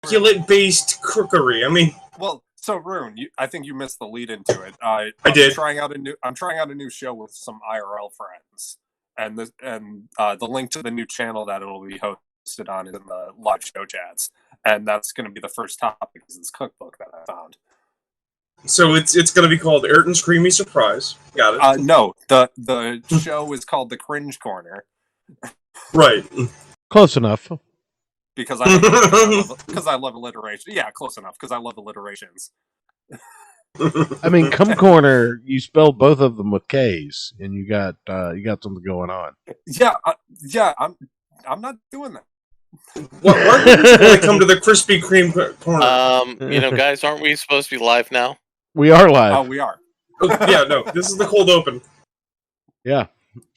immaculate-based crookery. I mean, well, so Rune, I think you missed the lead into it. I did. I'm trying out a new show with some IRL friends, and the link to the new channel that it'll be hosted on is in the live show chats, and that's going to be the first topic is this cookbook that I found. So it's going to be called Ayrton's Creamy Surprise. Got it. No, the show is called The Cringe Corner. Right. Close enough. Because I love alliteration. Yeah, close enough. Because I love alliterations. I mean, Cum Corner. You spelled both of them with K's, and you got something going on. Yeah. I'm not doing that. Why didn't you come to the Krispy Kreme corner? Guys, aren't we supposed to be live now? We are live. Oh, we are. Yeah, no. This is the cold open. Yeah.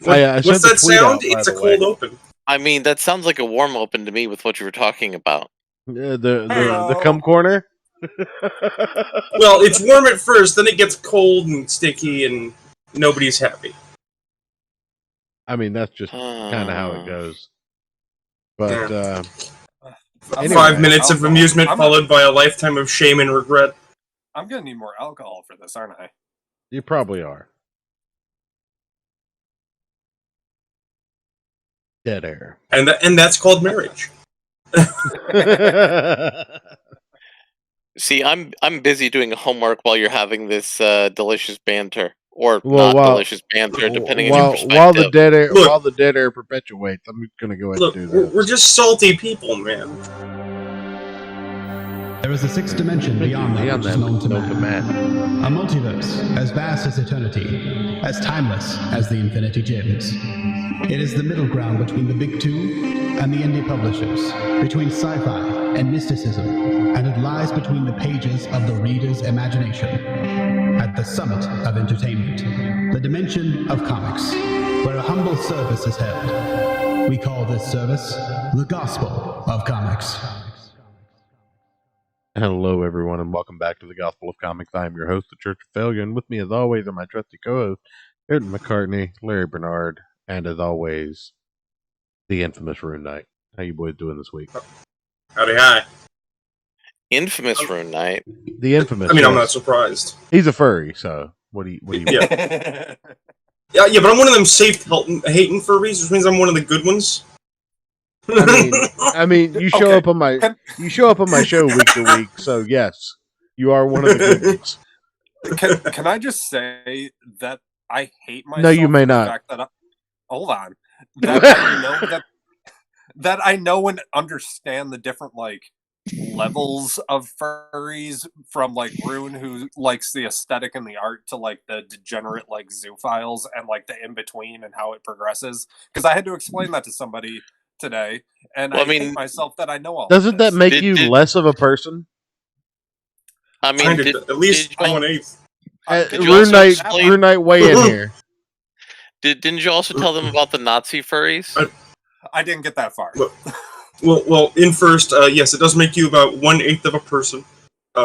What's that sound? It's a cold open. I mean, that sounds like a warm open to me with what you were talking about. The Cum Corner? Well, it's warm at first, then it gets cold and sticky, and nobody's happy. I mean, that's just kind of how it goes. But, anyway, 5 minutes of amusement followed by a lifetime of shame and regret. I'm going to need more alcohol for this, aren't I? You probably are. Dead air. And that's called marriage. See, I'm busy doing homework while you're having this delicious banter. Or delicious banter, depending on your perspective. While the dead air perpetuates, I'm going to go ahead and do that. We're just salty people, man. There is a sixth dimension beyond that which is known to man. A multiverse as vast as eternity, as timeless as the Infinity Gems. It is the middle ground between the big two and the indie publishers, between sci-fi and mysticism, and it lies between the pages of the reader's imagination. At the summit of entertainment, the dimension of comics, where a humble service is held. We call this service the Gospel of Comics. Hello, everyone, and welcome back to the Gospel of Comics. I am your host, the Church of Failure, and with me, as always, are my trusty co-hosts, Ayrton McCartney, Larry Bernard, and as always, the infamous RuneKnight. How you boys doing this week? Howdy, hi. Infamous RuneKnight. The infamous. I mean, I'm not surprised. He's a furry, so what do you? Yeah. yeah, but I'm one of them safe hating furries, which means I'm one of the good ones. I mean, you show up on my show week to week, so yes, you are one of the good ones. Can I just say that I hate myself? No, you may not. The fact that hold on. That I know and understand the different levels of furries, from Rune, who likes the aesthetic and the art, to the degenerate zoophiles and the in between and how it progresses. Because I had to explain that to somebody today, and I hate myself that I know all. Doesn't that make you less of a person? I mean, at least 1/8. RuneKnight, weigh in here. Didn't you also tell them about the Nazi furries? I didn't get that far. Well, in first, yes, it does make you about 1/8 of a person.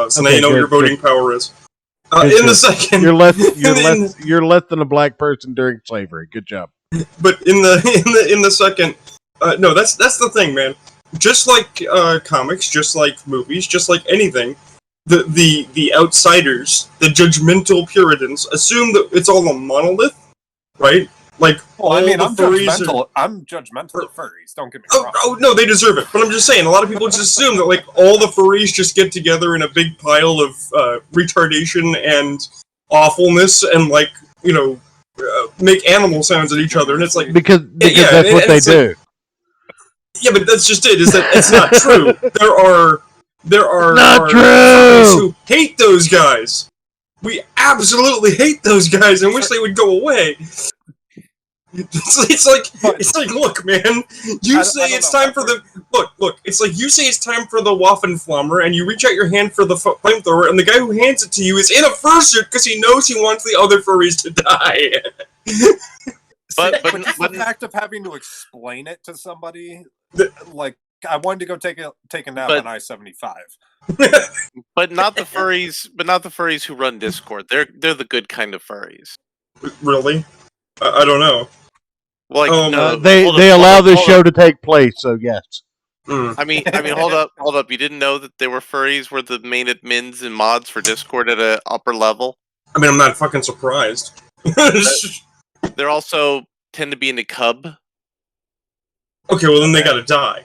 So now you know what your voting power is. In the second, you're less than a black person during slavery. Good job. But in the second, no, that's the thing, man. Just like comics, just like movies, just like anything, the outsiders, the judgmental Puritans, assume that it's all a monolith, right? I'm judgmental. I'm judgmental of furries. Don't get me wrong. Oh no, they deserve it. But I'm just saying, a lot of people just assume that all the furries just get together in a big pile of retardation and awfulness, and make animal sounds at each other, and it's because that's what they do. Yeah, but that's just it. Is that it's not true? There are not true who hate those guys. We absolutely hate those guys and wish they would go away. It's like, look, man. You say it's time for the look. It's like you say it's time for the Waffenflammer, and you reach out your hand for the flamethrower, and the guy who hands it to you is in a fursuit because he knows he wants the other furries to die. But the fact of having to explain it to somebody, I wanted to go take a nap on I-75. But not the furries. But not the furries who run Discord. They're the good kind of furries. Really? I don't know. They allow this show to take place, so yes. I mean, hold up. You didn't know that they were furries were the main admins and mods for Discord at an upper level? I mean, I'm not fucking surprised. They're also tend to be into cub. Okay, well then they gotta die.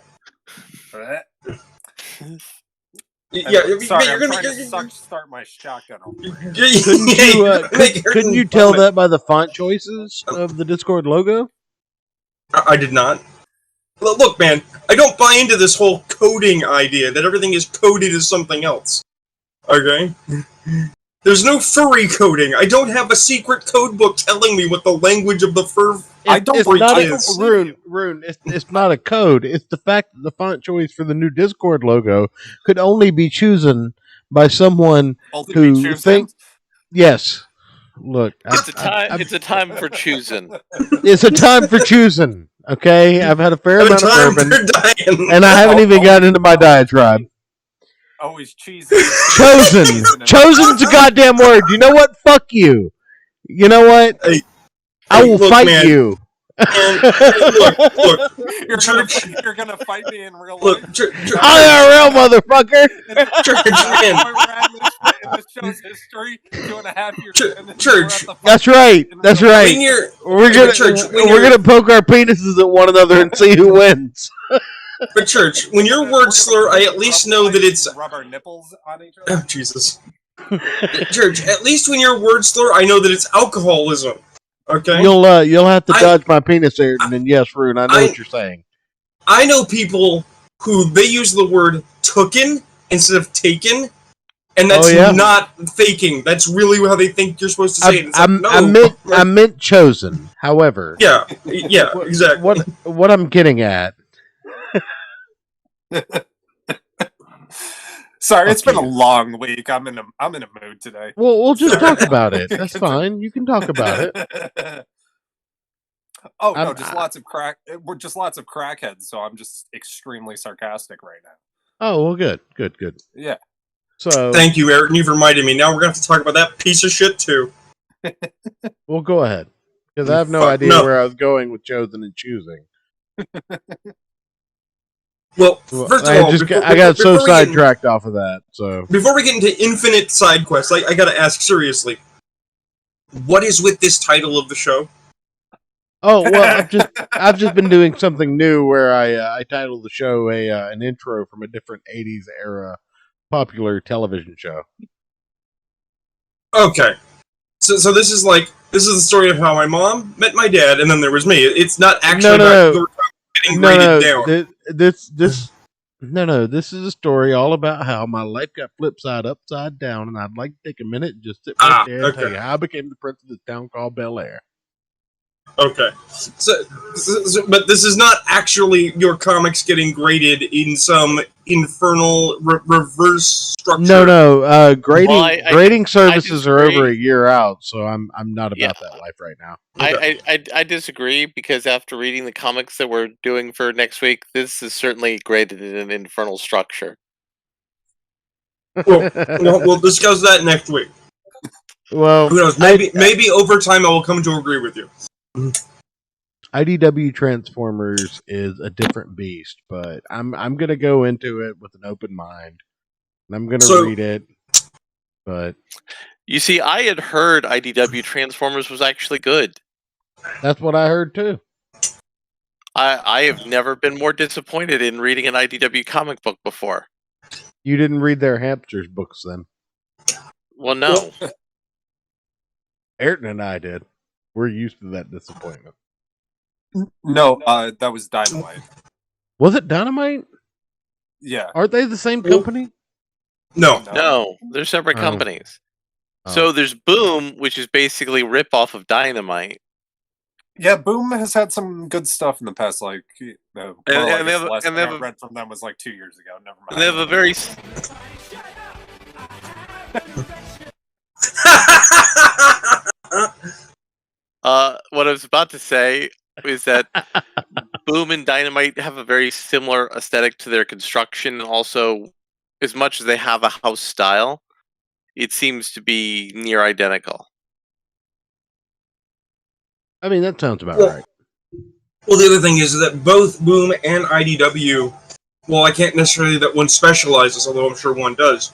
Yeah, sorry, you're I'm gonna trying to start my shotgun over here. Couldn't you tell that by the font choices of the Discord logo? I did not. Look, man, I don't buy into this whole coding idea that everything is coded as something else. Okay? There's no furry coding. I don't have a secret code book telling me what the language of the fur is. Rune, it's not a code. It's the fact that the font choice for the new Discord logo could only be chosen by someone who thinks... Yes. Look, it's a time for choosing. It's a time for choosing. Okay, I've had a fair amount of bourbon, and I haven't even gotten into my diatribe. Always cheesy. Chosen. Chosen's a goddamn word. You know what? Fuck you. You know what? I will fight you. Look, you're gonna fight me in real life. IRL, motherfucker. In the show's history, 2.5 years. Church. That's right. We're gonna poke our penises at one another and see who wins. But Church, when your word slur, I at least know that it's rub our nipples on each other. Oh Jesus. Church, at least when your word slur, I know that it's alcoholism. Okay. You'll have to dodge my penis, Ayrton, and yes, Rune, I know what you're saying. I know people who they use the word "tooken" instead of "taken," and that's not faking. That's really how they think you're supposed to say it. I meant chosen. However, yeah, exactly. What I'm getting at. Sorry, it's been a long week. I'm in a mood today. Well, we'll just talk about it. That's fine. You can talk about it. Oh no, just lots of crackheads. So I'm just extremely sarcastic right now. Oh well, good. Yeah. So thank you, Ayrton. You've reminded me. Now we're gonna have to talk about that piece of shit too. Well, go ahead, because I have no idea where I was going with chosen and choosing. Well, first of all, I got so sidetracked off of that. So before we get into infinite side quests, I gotta ask seriously, what is with this title of the show? Oh well, I've just been doing something new where I titled the show an intro from a different '80s era popular television show. Okay, so this is the story of how my mom met my dad, and then there was me. It's not actually getting graded down. This is a story all about how my life got flipped upside down, and I'd like to take a minute and just sit right there and tell you how I became the prince of this town called Bel Air. Okay, so, but this is not actually your comics getting graded in some infernal reverse structure. No. Grading services are over a year out, so I'm not about that life right now. Okay. I disagree, because after reading the comics that we're doing for next week, this is certainly graded in an infernal structure. Well, we'll discuss that next week. Well, who knows? Maybe over time I will come to agree with you. IDW Transformers is a different beast, but I'm gonna go into it with an open mind, and I'm gonna read it. But you see, I had heard IDW Transformers was actually good. That's what I heard too. I have never been more disappointed in reading an IDW comic book before. You didn't read their hamsters books then? Well, no. Ayrton and I did. We're used to that disappointment. No, that was Dynamite. Was it Dynamite? Yeah. Aren't they the same company? No, they're separate companies. So there's Boom, which is basically a rip-off of Dynamite. Yeah, Boom has had some good stuff in the past, I read from them was 2 years ago. Never mind. And they have a very... what I was about to say is that Boom and Dynamite have a very similar aesthetic to their construction, and also, as much as they have a house style, it seems to be near identical. I mean, that sounds about right. Well, the other thing is that both Boom and IDW well, I can't necessarily that one specializes, although I'm sure one does.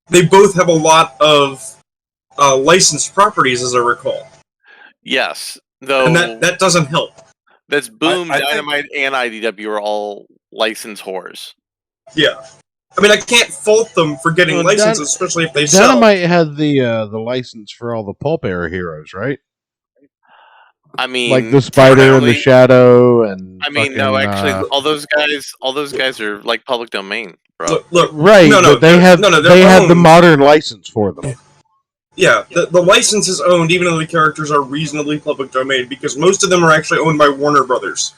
They both have a lot of licensed properties, as I recall. Yes, though And that doesn't help. that's Boom, I think- Dynamite, and IDW are all licensed whores. Yeah. I mean, I can't fault them for getting Well, licenses, especially if they sell. Dynamite had the license for all the Pulp Era heroes, right? I mean, Like the Spider and the primarily- Shadow, and I mean, no, fucking, actually, all those guys are like public domain, bro. Look, right? no, but they have they're they have the owned. modern license for them. Yeah, the license is owned, even though the characters are reasonably public domain, because most of them are actually owned by Warner Brothers,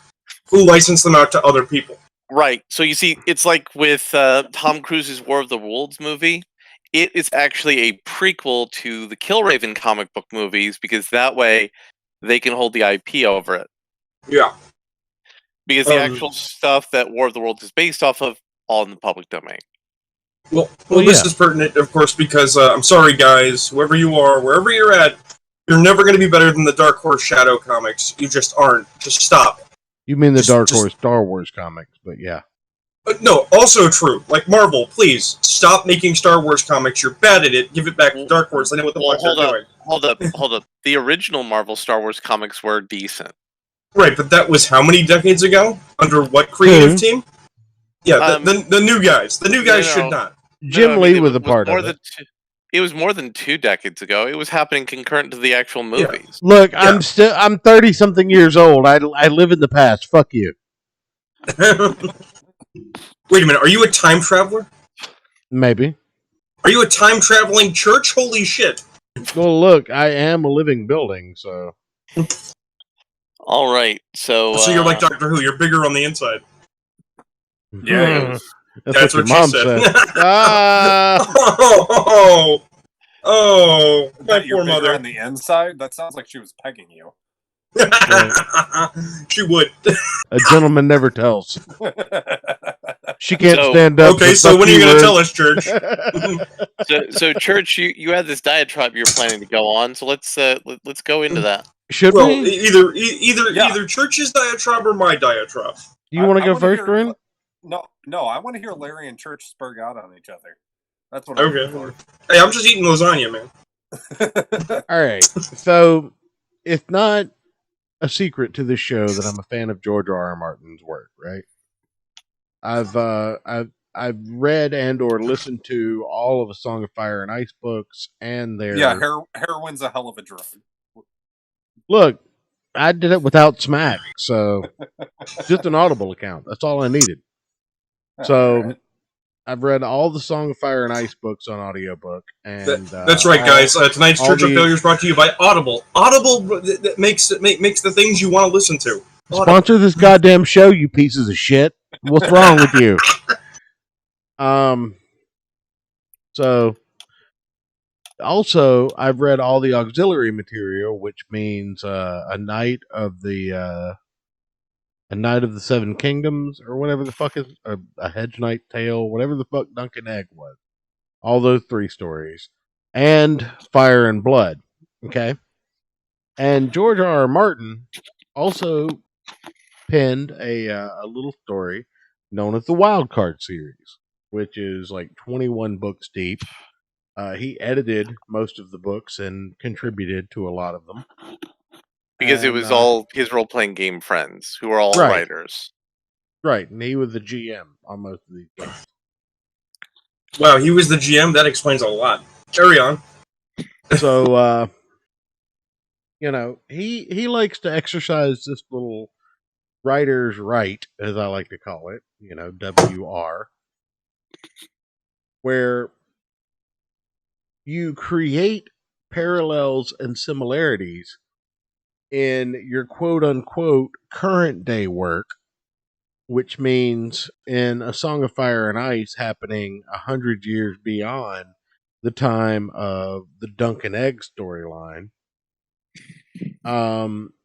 who license them out to other people. Right. So you see, it's like with Tom Cruise's War of the Worlds movie. It is actually a prequel to the Killraven comic book movies because that way they can hold the IP over it. Yeah. Because the actual stuff that War of the Worlds is based off of, all in the public domain. Well, Well, this yeah. is pertinent, of course, because I'm sorry, guys, whoever you are, wherever you're at, you're never going to be better than the Dark Horse Shadow comics. You just aren't. Just stop. You mean the Just- Dark just- Horse Star Wars comics? But yeah, No, also true. Like Marvel, please stop making Star Wars comics. You're bad at it. Give it back to Dark Horse. They know what the fuck they're doing. Hold up. The original Marvel Star Wars comics were decent. Right, but that was how many decades ago? Under what creative team? Yeah, the new guys. The new guys should not. Jim No, I mean, Lee it was a part more of it. than it was more than 2 decades ago. It was happening concurrent to the actual movies. Look, Yeah. I'm 30 something years old. I live in the past. Fuck you. Wait a minute, are you a time traveler? Maybe. Are you a time traveling church? Holy shit. Well, look, I am a living building, so All right, so So you're like Doctor Who, you're bigger on the inside. Yeah. That's what she your mom said. said. Ah, Oh, my That you're poor bigger mother. on the inside? That sounds like she was pegging you. She would. a gentleman never tells. She can't So- stand up. Okay, so when are you going to tell us, Church? so Church, you had this diatribe you're planning to go on, so let's go into that. Should Well, we? either Church's diatribe or my diatribe. You want to I go wanna first, hear- Rin? No, I want to hear Larry and Church spurg out on each other. That's what I'm Okay. looking Hey, I'm just eating lasagna, man. for. All right. So, it's not a secret to this show that I'm a fan of George R. Martin's work, right? I've read and or listened to all of A Song of Fire and Ice books and their Yeah, heroin's a hell of a drug. Look, I did it without smack, so just an Audible account. That's all I needed. So Alright. I've read all the Song of Fire and Ice books on audiobook, and That's right, guys. Tonight's all Church of the- Failure is brought to you by Audible. Audible that makes the things you want to listen to. Audible. sponsor this goddamn show, you pieces of shit. What's wrong with you? So also I've read all the auxiliary material, which means a Knight of the Seven Kingdoms, or whatever the fuck is a Hedge Knight Tale, whatever the fuck Duncan Egg was. All those 3 stories, and Fire and Blood. Okay, and George R. R. Martin also penned a little story known as the Wild Card series, which is like 21 books deep. He edited most of the books and contributed to a lot of them. Because it And, was all his role playing game friends who are all Right. writers. right, and he was the GM on most of these books. Wow, he was the GM. That explains a lot. Carry on. So, he likes to exercise this little writer's right, as I like to call it, WR, where you create parallels and similarities in your quote unquote current day work, which means in A Song of Fire and Ice happening 100 years beyond the time of the Duncan Egg storyline,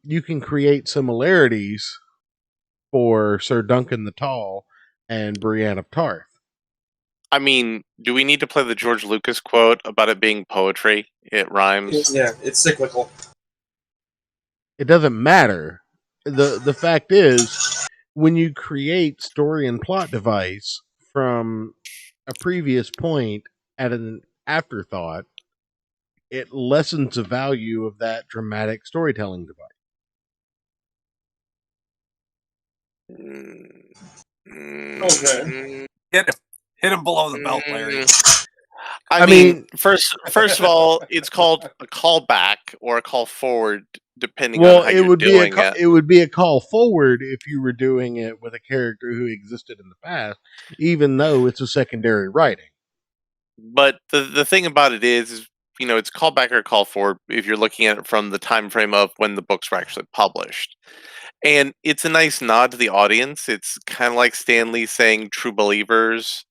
you can create similarities for Sir Duncan the Tall and Brienne of Tarth. I mean, do we need to play the George Lucas quote about it being poetry? It rhymes. Yeah, it's cyclical. It doesn't matter. The fact is, when you create story and plot device from a previous point at an afterthought, it lessens the value of that dramatic storytelling device. Okay. Hit him below the belt, Larry. I mean, first of all, it's called a callback or a call forward, depending on how you're doing it. It would be a call forward if you were doing it with a character who existed in the past, even though it's a secondary writing. But the thing about it is, you know, it's callback or call forward if you're looking at it from the time frame of when the books were actually published. And it's a nice nod to the audience. It's kind of like Stan Lee saying "True Believers"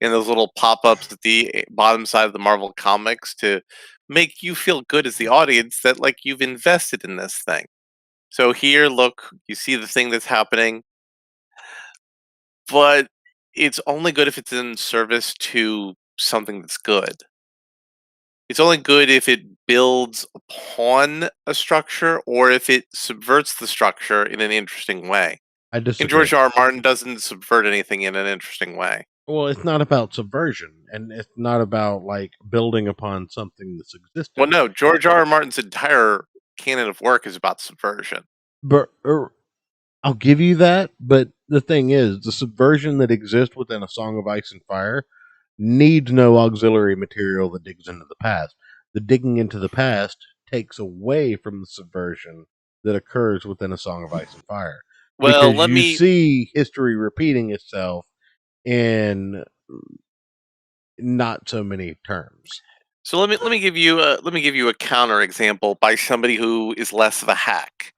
in those little pop-ups at the bottom side of the Marvel comics to make you feel good as the audience that like you've invested in this thing. So here, look, you see the thing that's happening, but it's only good if it's in service to something that's good. It's only good if it builds upon a structure or if it subverts the structure in an interesting way. I And disagree. George R. R. Martin doesn't subvert anything in an interesting way. Well, it's not about subversion, and it's not about like building upon something that's existing. Well, no, George R. R. Martin's entire canon of work is about subversion. But I'll give you that. But the thing is, the subversion that exists within A Song of Ice and Fire needs no auxiliary material that digs into the past. The digging into the past takes away from the subversion that occurs within A Song of Ice and Fire. Well, because you see history repeating itself in not so many terms. So let me give you a counter example by somebody who is less of a hack.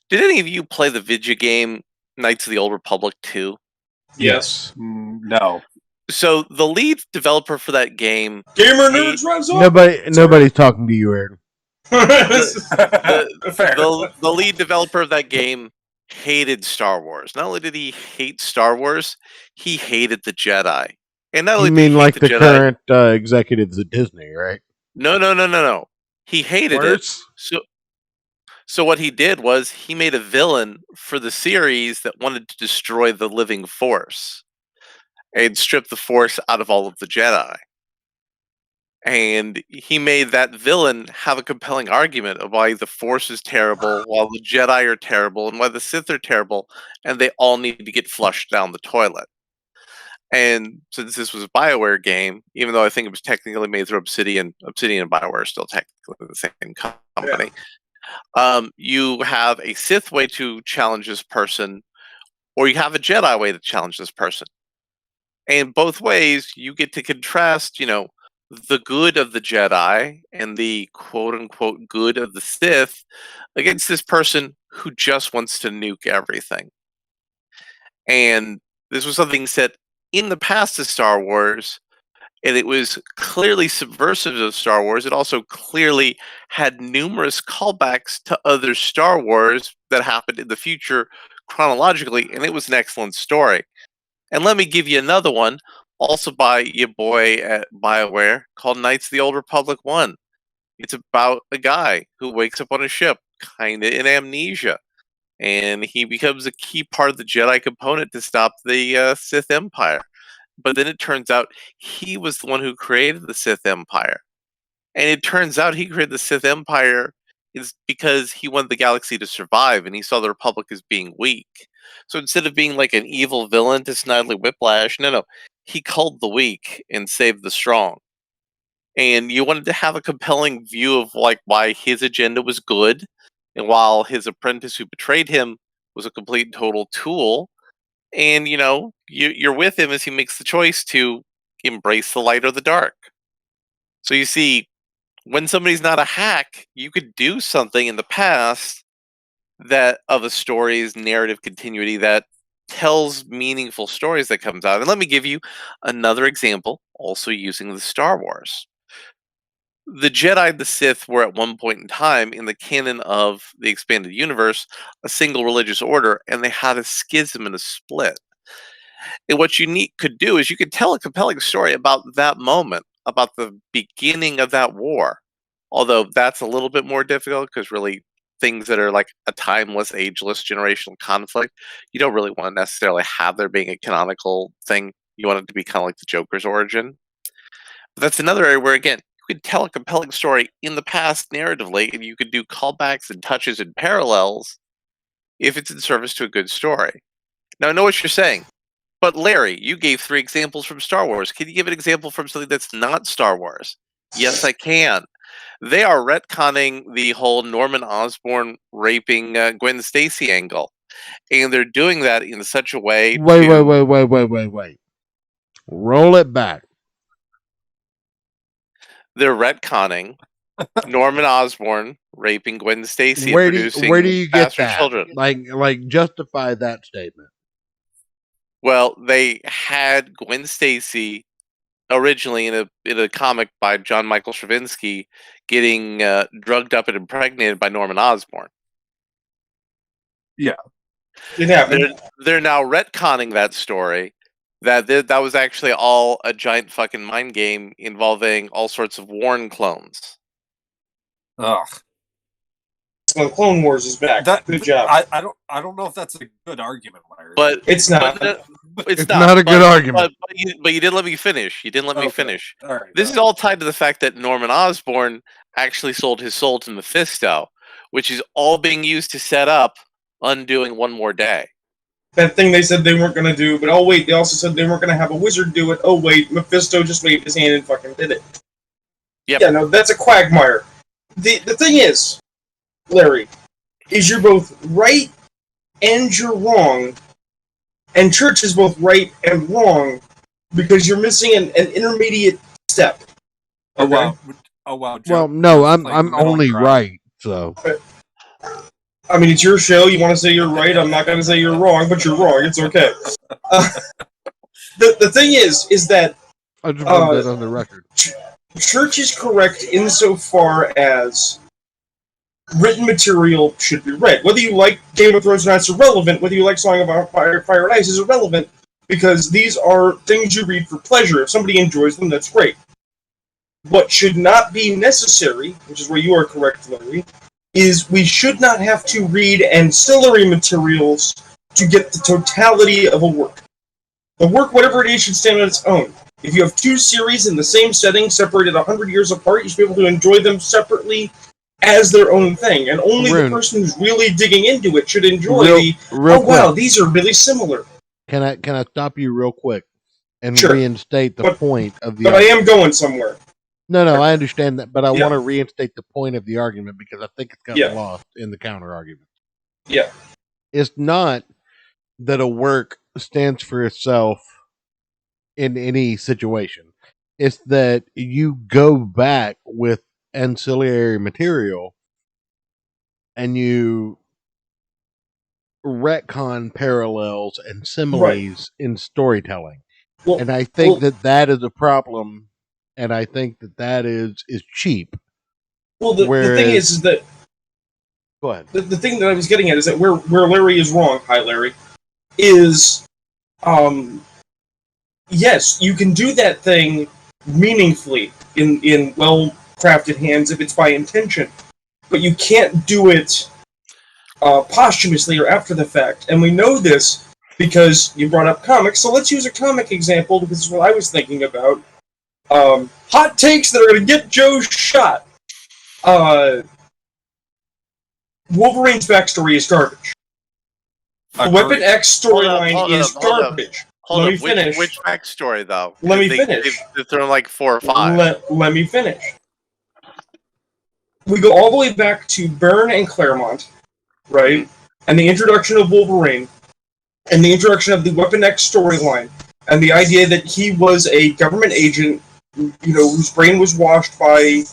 Did any of you play the video game Knights of the Old Republic 2? Yes. No. So the lead developer for that game, Gamer Nerds Rise Up. Nobody's talking to you, Ayrton. the lead developer of that game hated Star Wars. Not only did he hate Star Wars, he hated the Jedi. And not only You did he mean hate like the Jedi, current executives at Disney, right? No. He hated Worse? it. So what he did was he made a villain for the series that wanted to destroy the living Force and strip the Force out of all of the Jedi. And he made that villain have a compelling argument of why the Force is terrible, while the Jedi are terrible, and why the Sith are terrible, and they all need to get flushed down the toilet. And since this was a BioWare game, even though I think it was technically made through Obsidian and BioWare are still technically the same company, you have a Sith way to challenge this person, or you have a Jedi way to challenge this person. And both ways, you get to contrast, you know, the good of the Jedi and the quote-unquote good of the Sith against this person who just wants to nuke everything. And this was something set in the past of Star Wars, and it was clearly subversive of Star Wars. It also clearly had numerous callbacks to other Star Wars that happened in the future chronologically, and it was an excellent story. And let me give you another one, also by your boy at BioWare, called Knights of the Old Republic 1. It's about a guy who wakes up on a ship, kind of in amnesia, and he becomes a key part of the Jedi component to stop the Sith Empire. But then it turns out he was the one who created the Sith Empire. And it turns out he created the Sith Empire is because he wanted the galaxy to survive, and he saw the Republic as being weak. So instead of being like an evil villain to Snidely Whiplash, no, he culled the weak and saved the strong. And you wanted to have a compelling view of like why his agenda was good, and while his apprentice who betrayed him was a complete and total tool. And you know, you're with him as he makes the choice to embrace the light or the dark. So you see, when somebody's not a hack, you could do something in the past that of a story's narrative continuity that tells meaningful stories that comes out. And let me give you another example, also using the Star Wars. The Jedi and the Sith were at one point in time in the canon of the expanded universe a single religious order, and they had a schism and a split. And what you could do is you could tell a compelling story about that moment, about the beginning of that war. Although that's a little bit more difficult because really things that are like a timeless, ageless, generational conflict, you don't really want to necessarily have there being a canonical thing. You want it to be kind of like the Joker's origin. But that's another area where, again, you could tell a compelling story in the past narratively, and you could do callbacks and touches and parallels if it's in service to a good story. Now, I know what you're saying, but Larry, you gave 3 examples from Star Wars. Can you give an example from something that's not Star Wars? Yes, I can. They are retconning the whole Norman Osborn raping Gwen Stacy angle, and they're doing that in such a way. Wait. Roll it back. They're retconning Norman Osborn raping Gwen Stacy Where and do producing you get bastard that? children. Like justify that statement. Well, they had Gwen Stacy originally in a comic by John Michael Straczynski getting drugged up and impregnated by Norman Osborn. Yeah. It happened. They're now retconning that story. That was actually all a giant fucking mind game involving all sorts of Warren clones. Ugh. So Clone Wars is back. Good job. I don't know if that's a good argument, Larry. But It's not. It's not a good argument. But you didn't let me finish. You didn't let me Okay. finish. All right, This is all tied to the fact that Norman Osborn actually sold his soul to Mephisto, which is all being used to set up Undoing One More Day. That thing they said they weren't going to do, but oh wait, they also said they weren't going to have a wizard do it. Oh wait, Mephisto just waved his hand and fucking did it. Yep. Yeah, no, that's a quagmire. The thing is, Larry, is you're both right and you're wrong, and Church is both right and wrong because you're missing an intermediate step. Oh Okay? wow. Oh wow. Joe, Well, no, I'm like middle only ground. right. So I mean, it's your show. You want to say you're right. I'm not going to say you're wrong, but you're wrong. It's okay. The thing is that I just want that on the record. Church is correct insofar as written material should be read. Whether you like Game of Thrones or not, it's irrelevant. Whether you like Song of Fire and Ice is irrelevant because these are things you read for pleasure. If somebody enjoys them, that's great. What should not be necessary, which is where you are correct, Larry, is we should not have to read ancillary materials to get the totality of a work. The work, whatever it is, should stand on its own. If you have 2 series in the same setting, separated 100 years apart, you should be able to enjoy them separately as their own thing. And only Rune. the person who's really digging into it should enjoy Real quick. wow, these are really similar. Can I stop you real quick and Sure. reinstate the point of the But I am going somewhere. No, I understand that, but I Yeah. want to reinstate the point of the argument because I think it's gotten lost in the counter argument. Yeah. It's not that a work stands for itself in any situation. It's that you go back with ancillary material and you retcon parallels and similes in storytelling. Well, And I think that is a problem, and I think that is cheap. Well, the thing is that Go ahead. the thing that I was getting at is that where Larry is wrong, hi Larry, is yes, you can do that thing meaningfully in well-crafted hands if it's by intention, but you can't do it posthumously or after the fact. And we know this because you brought up comics, so let's use a comic example because it's what I was thinking about. Hot takes that are going to get Joe shot. Wolverine's backstory is garbage. The Weapon X storyline is garbage. Hold Let up. me finish. Which backstory, though? Let me finish. They've thrown like 4 or 5. Let me finish. We go all the way back to Byrne and Claremont, right? And the introduction of Wolverine, and the introduction of the Weapon X storyline, and the idea that he was a government agent, whose brain was washed by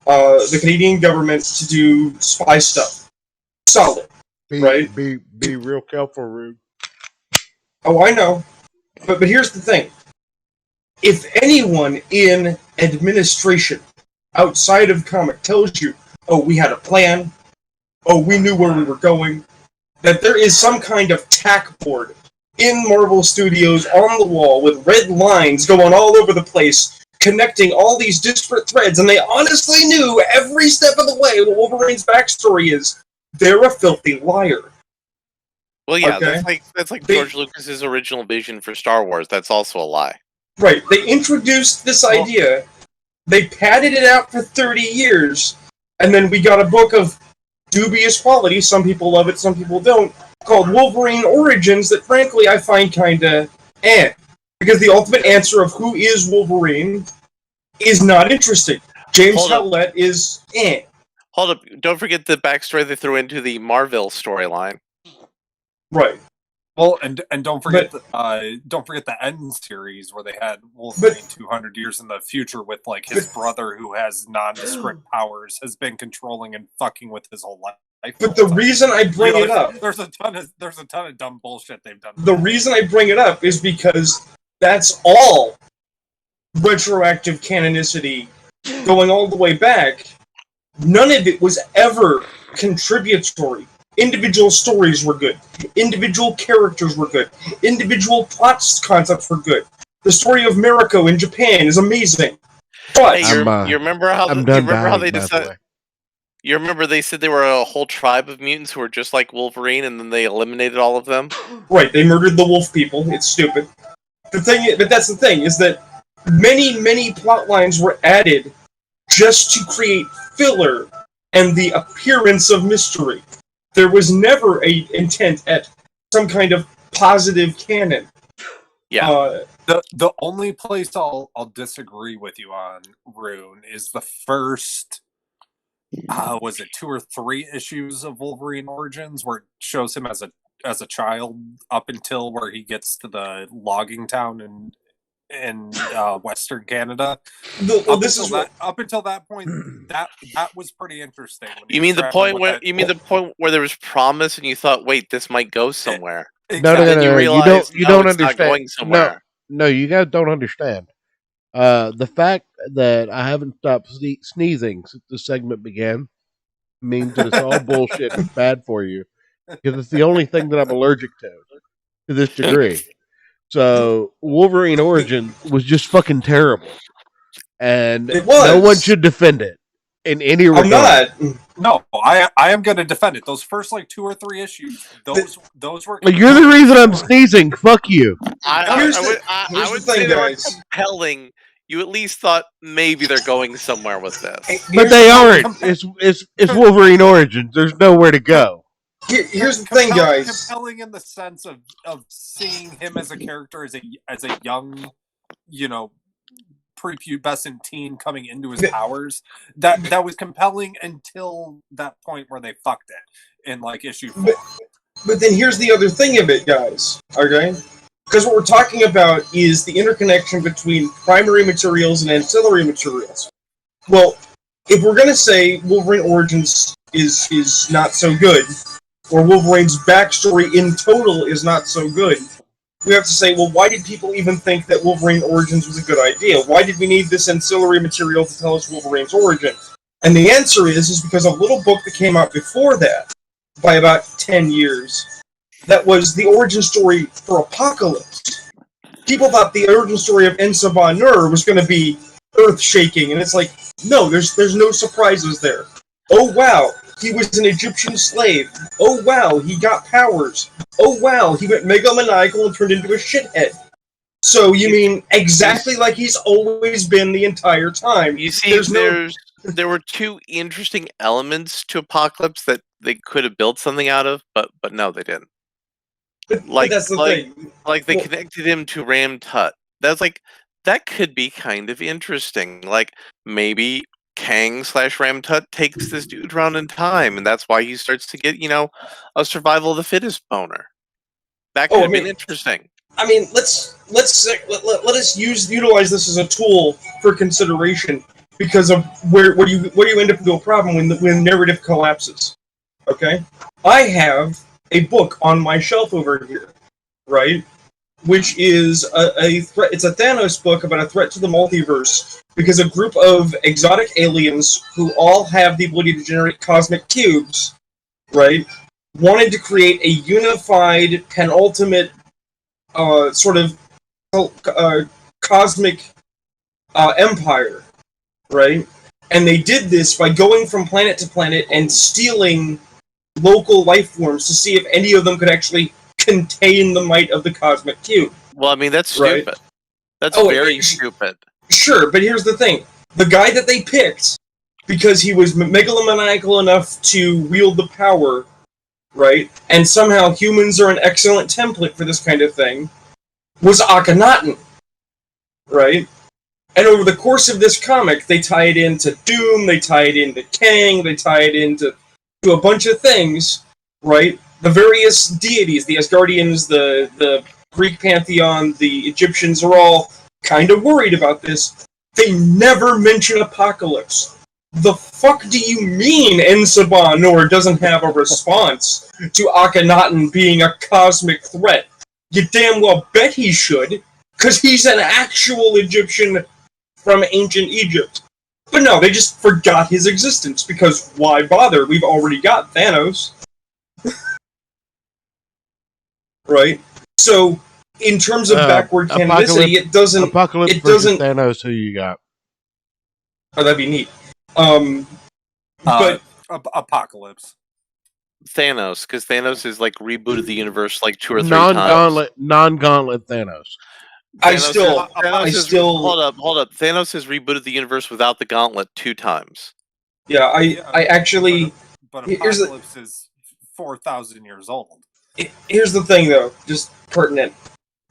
the Canadian government to do spy stuff. Solid, right? Be real careful, Rube. Oh, I know. But here's the thing. If anyone in administration outside of comic tells you, oh, we had a plan, oh, we knew where we were going, that there is some kind of tack board in Marvel Studios on the wall with red lines going all over the place, connecting all these disparate threads, and they honestly knew every step of the way what Wolverine's backstory is, they're a filthy liar. Well, yeah, Okay. that's like George Lucas's original vision for Star Wars. That's also a lie. Right. They introduced this idea, they padded it out for 30 years, and then we got a book of dubious quality, some people love it, some people don't, called Wolverine Origins that frankly I find kinda because the ultimate answer of who is Wolverine is not interesting. James Howlett is Hold up, don't forget the backstory they threw into the Marvel storyline. Right. Well, and don't forget the End series where they had Wolverine 200 years in the future with like his brother who has nondescript powers has been controlling and fucking with his whole life. But the reason I bring it up, there's a ton of dumb bullshit they've done. The reason I bring it up is because that's all retroactive canonicity going all the way back. None of it was ever contributory. Individual stories were good. Individual characters were good. Individual plot concepts were good. The story of Mariko in Japan is amazing. But hey, you remember how they decided? You remember they said they were a whole tribe of mutants who were just like Wolverine, and then they eliminated all of them. Right, they murdered the wolf people. It's stupid. But that's the thing is that many plot lines were added just to create filler and the appearance of mystery. There was never a intent at some kind of positive canon. Yeah. The only place I'll disagree with you on, Rune, is the first was it 2 or 3 issues of Wolverine Origins where it shows him as a child up until where he gets to the logging town in Western Canada. Up until that point, that was pretty interesting. You mean the point where there was promise and you thought, wait, this might go somewhere? Exactly. No. You realized, you don't understand. Not going somewhere. No, you guys don't understand. The fact that I haven't stopped sneezing since the segment began means that it's all bullshit and bad for you because it's the only thing that I'm allergic to this degree. So Wolverine Origin was just fucking terrible, and no one should defend it in any regard. I'm not. No, I am going to defend it. Those first 2 or 3 issues, those were. You're the reason I'm sneezing. Fuck you. I would say they were compelling. You at least thought maybe they're going somewhere with this, but they aren't. It's Wolverine Origins. There's nowhere to go. Here's the thing, guys. Compelling in the sense of seeing him as a character as a young, prepubescent teen coming into his powers. That was compelling until that point where they fucked it in issue 4. But then here's the other thing of it, guys. Okay, because what we're talking about is the interconnection between primary materials and ancillary materials. Well, if we're gonna say Wolverine Origins is not so good, or Wolverine's backstory in total is not so good, we have to say, well, why did people even think that Wolverine Origins was a good idea? Why did we need this ancillary material to tell us Wolverine's origin? And the answer is because a little book that came out before that, by about 10 years, that was the origin story for Apocalypse. People thought the origin story of Ensa Ba-Nur was going to be earth-shaking, and it's like, no, there's no surprises there. Oh, wow, he was an Egyptian slave. Oh, wow, he got powers. Oh, wow, he went megalomaniacal and turned into a shithead. So you mean exactly like he's always been the entire time. You see, there were 2 interesting elements to Apocalypse that they could have built something out of, but no, they didn't. But that's the thing. They connected him to Ram Tut. That could be kind of interesting. Maybe Kang/Ram Tut takes this dude around in time, and that's why he starts to get, a survival of the fittest boner. That could have been interesting. I mean, let us utilize this as a tool for consideration because of where you end up with a problem when narrative collapses. Okay, I have a book on my shelf over here, right? Which is a threat. It's a Thanos book about a threat to the multiverse because a group of exotic aliens who all have the ability to generate cosmic cubes, right, wanted to create a unified, penultimate sort of cosmic empire, right? And they did this by going from planet to planet and stealing local life forms to see if any of them could actually contain the might of the cosmic cube. Well, I mean, that's Right. stupid. That's Oh, very stupid. Sure, but here's the thing. The guy that they picked, because he was megalomaniacal enough to wield the power, right, and somehow humans are an excellent template for this kind of thing, was Akhenaten, right? And over the course of this comic, they tie it into Doom, they tie it into Kang, they tie it into a bunch of things, right? The various deities, the Asgardians, the Greek pantheon, the Egyptians are all kind of worried about this. They never mention Apocalypse. The fuck do you mean Ensaba Nor doesn't have a response to Akhenaten being a cosmic threat? You damn well bet he should, because he's an actual Egyptian from ancient Egypt. But no, they just forgot his existence, because why bother? We've already got Thanos. Right? So, in terms of backward canonicity, it doesn't... Apocalypse versus Thanos, who you got? Oh, that'd be neat. But Apocalypse. Thanos, because Thanos has like rebooted the universe like 2 or 3 times. Non-gauntlet Thanos. Hold up. Thanos has rebooted the universe without the gauntlet 2 times. Yeah, I actually... But Apocalypse is 4,000 years old. Here's the thing, though, just pertinent.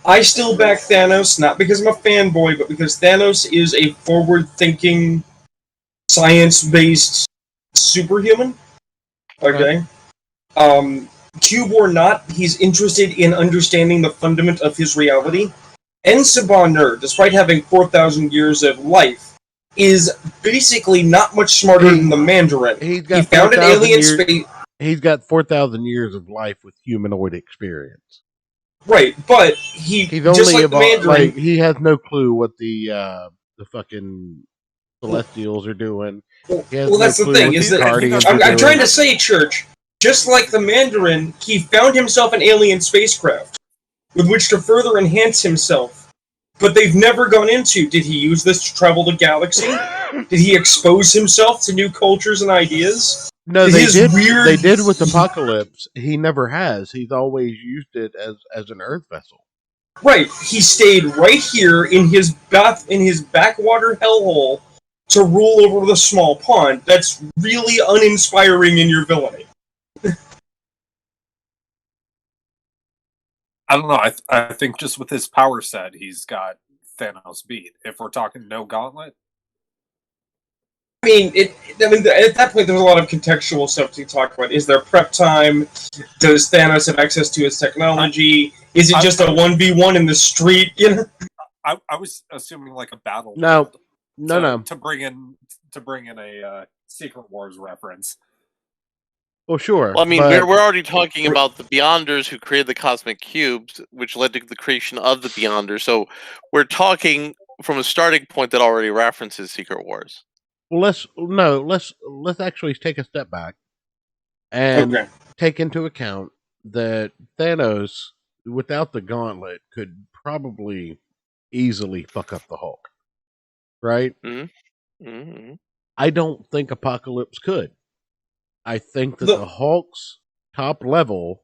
I still back Thanos, not because I'm a fanboy, but because Thanos is a forward-thinking, science-based superhuman. Okay? Cube or not, he's interested in understanding the fundament of his reality. Ensaba Nur, despite having 4,000 years of life, is basically not much smarter than the Mandarin. He found an alien space... He's got 4,000 years of life with humanoid experience. Right, but he's only just like the Mandarin. Like, he has no clue what the fucking Celestials are doing. Well, that's the thing. Is that I'm trying to say, Church. Just like the Mandarin, he found himself an alien spacecraft with which to further enhance himself. But they've never gone into, did he use this to travel the galaxy? Did he expose himself to new cultures and ideas? No, they did. They did with Apocalypse. He never has. He's always used it as an Earth vessel. Right. He stayed right here in his backwater hellhole to rule over the small pond. That's really uninspiring in your villainy. I don't know. I think just with his power set, he's got Thanos beat. If we're talking no gauntlet. I mean, at that point, there's a lot of contextual stuff to talk about. Is there prep time? Does Thanos have access to his technology? Is it just a 1v1 in the street? You know, I was assuming like a battle. No. To bring in a Secret Wars reference. Well, sure. Well, I mean, we're already talking about the Beyonders who created the cosmic cubes, which led to the creation of the Beyonders. So we're talking from a starting point that already references Secret Wars. Well, let's actually take a step back and take into account that Thanos, without the gauntlet, could probably easily fuck up the Hulk. Right? Mm-hmm. Mm-hmm. I don't think Apocalypse could. I think that the Hulk's top level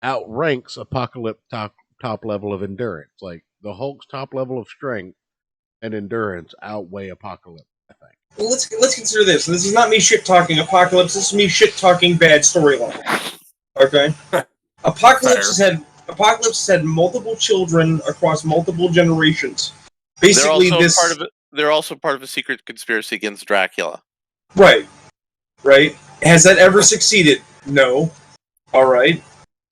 outranks Apocalypse top level of endurance. Like, the Hulk's top level of strength and endurance outweigh Apocalypse, I think. Well, let's consider this. This is not me shit-talking Apocalypse. This is me shit-talking bad storyline. Okay? Apocalypse has had multiple children across multiple generations. Basically, they're also part of a secret conspiracy against Dracula. Right. Has that ever succeeded? No. Alright.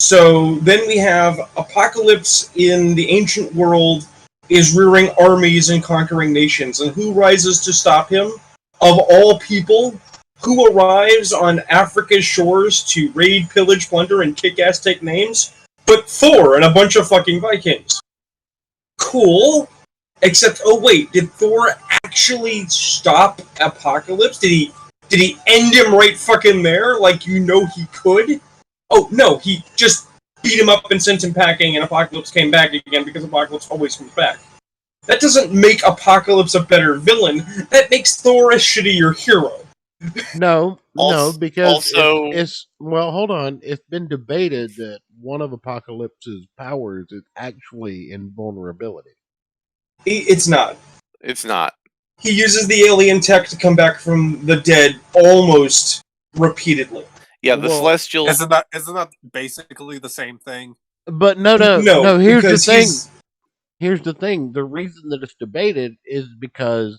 So, then we have Apocalypse in the ancient world is rearing armies and conquering nations. And who rises to stop him? Of all people, who arrives on Africa's shores to raid, pillage, plunder, and kick-ass take names? But Thor and a bunch of fucking Vikings. Cool. Except, oh wait, did Thor actually stop Apocalypse? Did he end him right fucking there, like you know he could? Oh, no, he just beat him up and sent him packing, and Apocalypse came back again, because Apocalypse always comes back. That doesn't make Apocalypse a better villain, that makes Thor a shittier hero. No, because also- it's well. Hold on. It's been debated that one of Apocalypse's powers is actually invulnerability. It's not. It's not. He uses the alien tech to come back from the dead almost repeatedly. Yeah, the Well, Celestials. Isn't that basically the same thing? But no. No, Here's the because thing. he's- Here's the thing. The reason that it's debated is because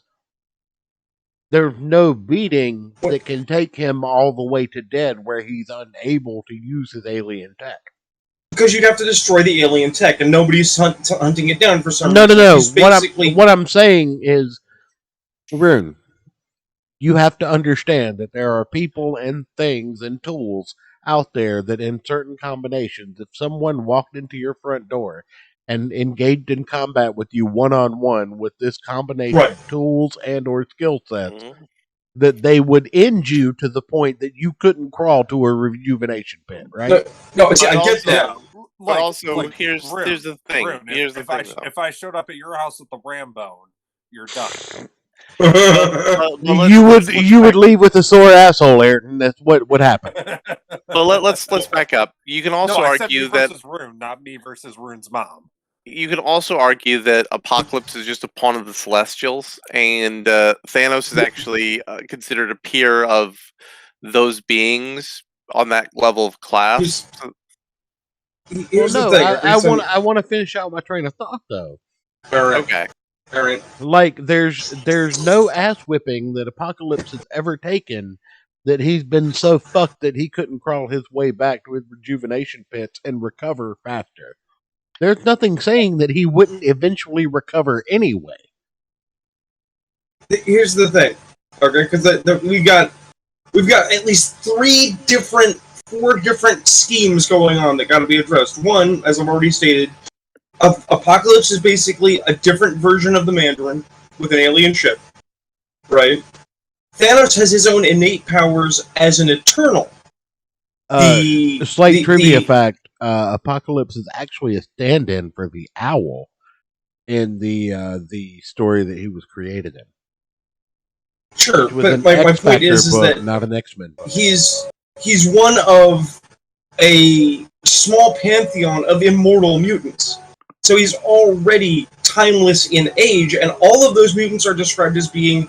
there's no beating that can take him all the way to dead where he's unable to use his alien tech. Because you'd have to destroy the alien tech, and nobody's hunting it down for some No. reason. He's basically... What I'm saying is, Rune, you have to understand that there are people and things and tools out there that in certain combinations, if someone walked into your front door and engaged in combat with you one-on-one with this combination Right. of tools and or skill sets, Mhm. that they would end you to the point that you couldn't crawl to a rejuvenation pit, right? No, see, I But get also- that. But also, here's Rune, the thing. Rune, Here's the thing, though. if I showed up at your house with the Rambone, you're done. But You let's would leave with a sore asshole, Ayrton. That's what would happen. But let's back up. You can also I said argue me that versus Rune, not me versus Rune's mom. you can also argue that Apocalypse is just a pawn of the Celestials, and Thanos is actually considered a peer of those beings on that level of class. Here's Well, no, the thing. I want to finish out my train of thought though. Okay. All right. Like there's no ass whipping that Apocalypse has ever taken that he's been so fucked that he couldn't crawl his way back to his rejuvenation pits and recover faster. There's nothing saying that he wouldn't eventually recover anyway. Here's the thing, okay? Because we've got at least 4 different schemes going on that got to be addressed. One, as I've already stated, Apocalypse is basically a different version of the Mandarin with an alien ship, right? Thanos has his own innate powers as an Eternal. A slight trivia fact: Apocalypse is actually a stand-in for the Owl in the story that he was created in. Sure, Which was but an my point X-Factor is book, that not an X-Men book. he's one of a small pantheon of immortal mutants. So he's already timeless in age, and all of those mutants are described as being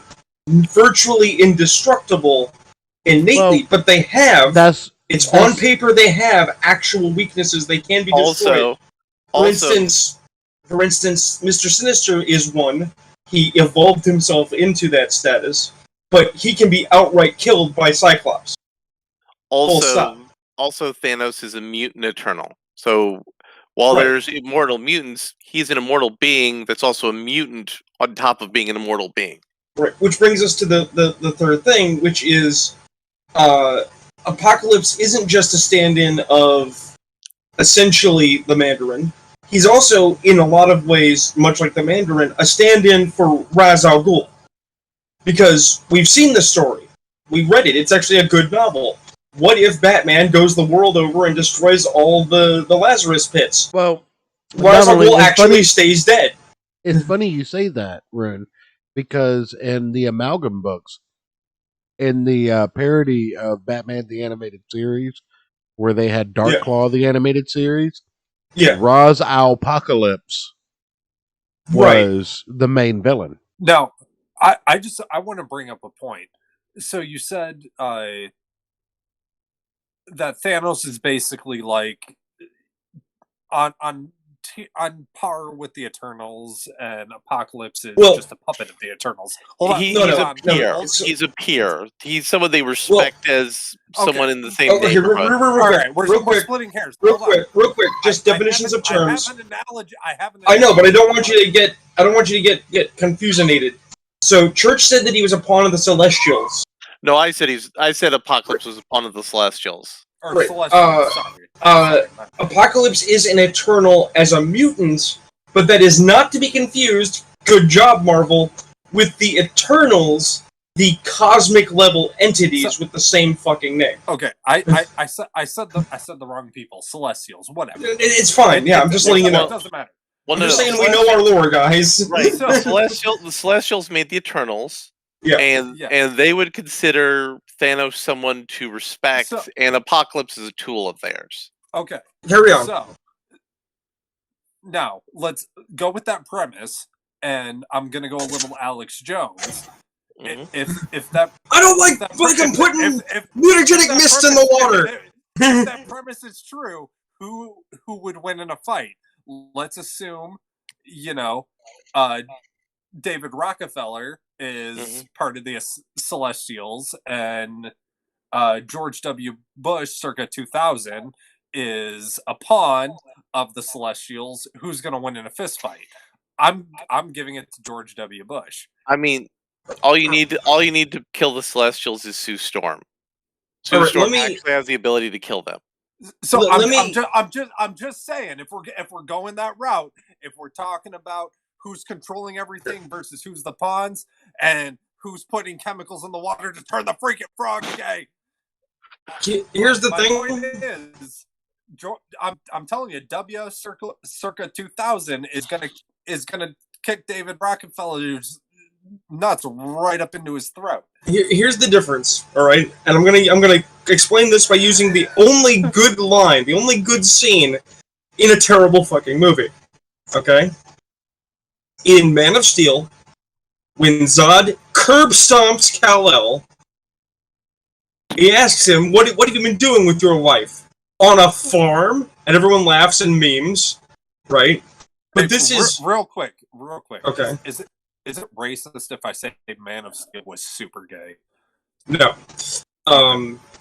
virtually indestructible innately, but they have... It's on paper they have actual weaknesses. They can be destroyed. For instance, Mr. Sinister is one. He evolved himself into that status, but he can be outright killed by Cyclops. Also, Thanos is a mutant Eternal. So while there's immortal mutants, he's an immortal being that's also a mutant on top of being an immortal being. Right, which brings us to the third thing, which is Apocalypse isn't just a stand-in of essentially the Mandarin. He's also, in a lot of ways, much like the Mandarin, a stand-in for Ra's al Ghul. Because we've seen the story. We read it. It's actually a good novel. What if Batman goes the world over and destroys all the Lazarus pits? Well, Ra's al Ghul actually stays dead. It's funny you say that, Rune, because in the Amalgam books, in the parody of Batman the Animated Series, where they had Dark Claw the Animated Series, Ra's al Apocalypse was the main villain. Now, I want to bring up a point. So you said that Thanos is basically like on par with the Eternals, and Apocalypse is just a puppet of the Eternals. Hold on, He's a peer. He's a peer. He's someone they respect as someone in the same neighborhood. Alright, we're splitting hairs. Real quick. Just definitions of terms. I have an analogy. I know, but I don't want you to get confusionated. So Church said that he was a pawn of the Celestials. No, I said Apocalypse was a pawn of the Celestials. Right. Apocalypse is an Eternal as a mutant, but that is not to be confused, good job, Marvel, with the Eternals, the cosmic level entities with the same fucking name. Okay, I said the wrong people. Celestials, whatever. It's fine. I'm just letting you know. It doesn't matter. I'm just saying we know our lore, guys. Right. The Celestials made the Eternals. Yeah. And they would consider Thanos someone to respect, and Apocalypse is a tool of theirs. Okay. Carry on. So now let's go with that premise, and I'm gonna go a little Alex Jones. If that I don't like fucking putting mutagenic mist in the water. If that premise is true, who would win in a fight? Let's assume, David Rockefeller is part of the Celestials, and George W. Bush, circa 2000, is a pawn of the Celestials. Who's going to win in a fist fight? I'm giving it to George W. Bush. I mean, all you need to kill the Celestials is Sue Storm. Sue Storm actually has the ability to kill them. So I'm just saying, if we're going that route, if we're talking about who's controlling everything versus who's the pawns, and who's putting chemicals in the water to turn the freaking frog gay. Here's the My thing: point is, I'm telling you, W circa 2000 is gonna kick David Rockefeller's nuts right up into his throat. Here's the difference, all right? And I'm gonna explain this by using the only good line, the only good scene in a terrible fucking movie. Okay? In Man of Steel, when Zod curb stomps Kal-El, he asks him, "What have you been doing with your life? On a farm?" And everyone laughs and memes, right? But this is real quick. Okay. Is it racist if I say Man of Steel was super gay? No.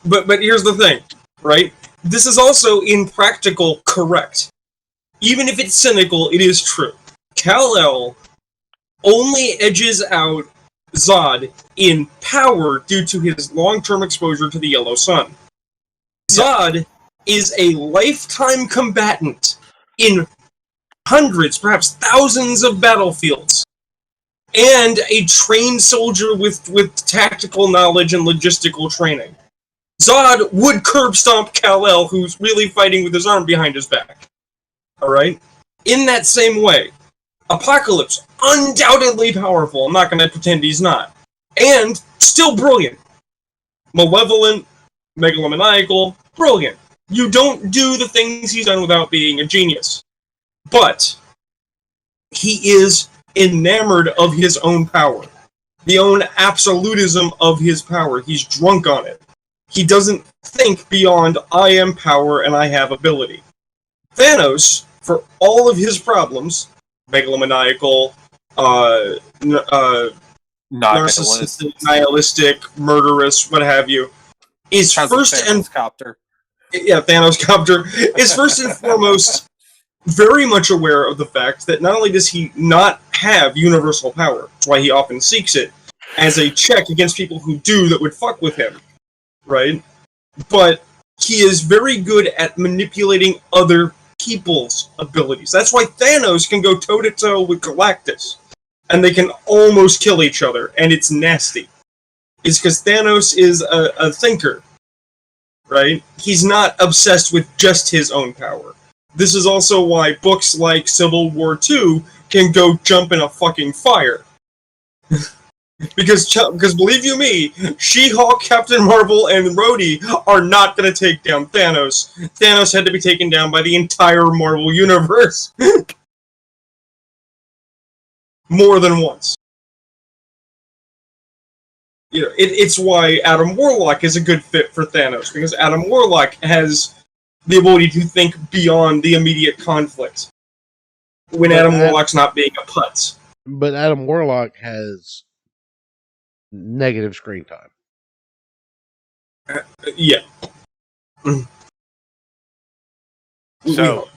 But here's the thing, right? This is also in practical correct. Even if it's cynical, it is true. Kal-El only edges out Zod in power due to his long-term exposure to the yellow sun. Zod is a lifetime combatant in hundreds, perhaps thousands of battlefields, and a trained soldier with tactical knowledge and logistical training. Zod would curb stomp Kal-El, who's really fighting with his arm behind his back. Alright? In that same way, Apocalypse, undoubtedly powerful, I'm not going to pretend he's not, and still brilliant. Malevolent, megalomaniacal, brilliant. You don't do the things he's done without being a genius. But he is enamored of his own power. The own absolutism of his power. He's drunk on it. He doesn't think beyond, I am power and I have ability. Thanos, for all of his problems, megalomaniacal, narcissistic, nihilistic, murderous, what have you, is Thanos copter, is first and foremost very much aware of the fact that not only does he not have universal power, that's why he often seeks it, as a check against people who do that would fuck with him, right? But he is very good at manipulating other people's abilities. That's why Thanos can go toe-to-toe with Galactus, and they can almost kill each other, and it's nasty. It's because Thanos is a thinker, right? He's not obsessed with just his own power. This is also why books like Civil War II can go jump in a fucking fire. Because believe you me, She-Hulk, Captain Marvel, and Rhodey are not going to take down Thanos. Thanos had to be taken down by the entire Marvel Universe. More than once. You know, it's why Adam Warlock is a good fit for Thanos, because Adam Warlock has the ability to think beyond the immediate conflict. When Adam Warlock's not being a putz. But Adam Warlock has negative screen time. Yeah. So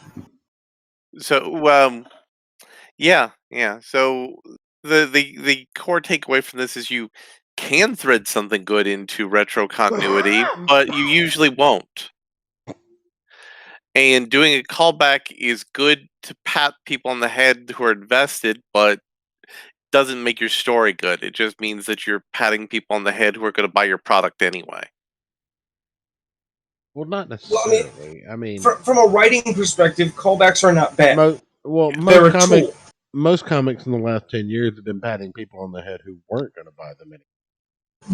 yeah. So the core takeaway from this is you can thread something good into retro continuity, but you usually won't. And doing a callback is good to pat people on the head who are invested, but doesn't make your story good. It just means that you're patting people on the head who are going to buy your product anyway. Well, not necessarily. I mean, from a writing perspective, callbacks are not bad. Most comics in the last 10 years have been patting people on the head who weren't going to buy them anyway.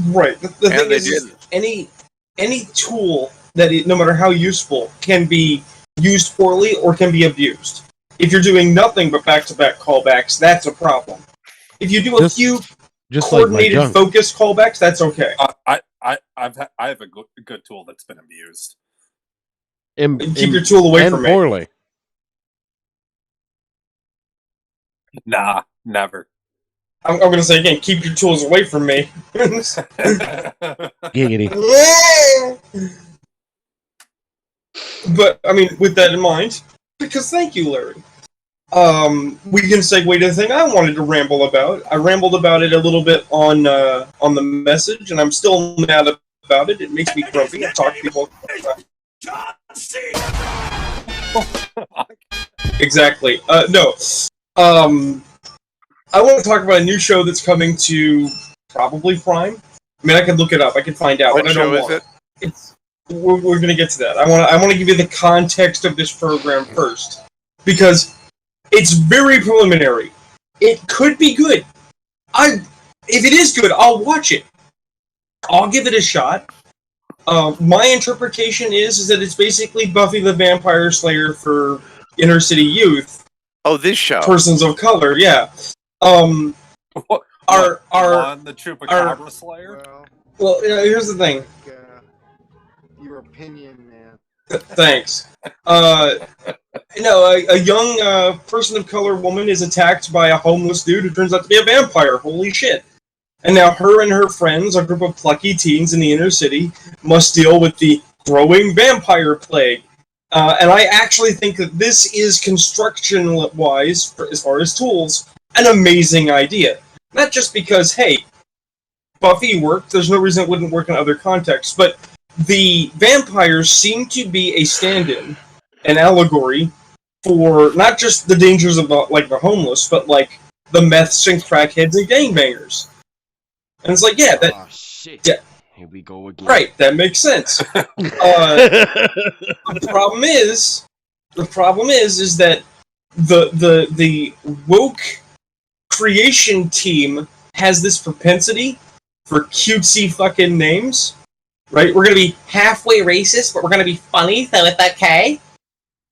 Right. The thing is any tool that, no matter how useful, can be used poorly or can be abused. If you're doing nothing but back-to-back callbacks, that's a problem. If you do a few coordinated, like focused callbacks, that's okay. I have a good tool that's been abused. Keep your tool away from me. Poorly. Nah, never. I'm going to say again, keep your tools away from me. Giggity. But, I mean, with that in mind, because thank you, Larry. We can segue to the thing I wanted to ramble about. I rambled about it a little bit on the message, and I'm still mad about it. It makes me grumpy. I talk to people. Exactly. No. I want to talk about a new show that's coming to probably Prime. I mean, I can look it up. I can find out. What show is it? We're going to get to that. I want to give you the context of this program first, because it's very preliminary. It could be good. If it is good, I'll watch it. I'll give it a shot. My interpretation is that it's basically Buffy the Vampire Slayer for inner city youth. Oh, this show. Persons of color, yeah. On the Chupacabra Slayer? Well, here's the thing. Your opinion, man. Thanks. A young person of color woman is attacked by a homeless dude who turns out to be a vampire. Holy shit. And now her and her friends, a group of plucky teens in the inner city, must deal with the growing vampire plague. And I actually think that this is, construction-wise, as far as tools, an amazing idea. Not just because, hey, Buffy worked, there's no reason it wouldn't work in other contexts, but the vampires seem to be a stand-in, an allegory, for not just the dangers of, the homeless, but, the meths and crackheads and gangbangers. And it's like, yeah, that... Oh, shit. Yeah. Here we go again. Right, that makes sense. The problem is that the woke creation team has this propensity for cutesy fucking names, right? We're gonna be halfway racist, but we're gonna be funny, so it's okay,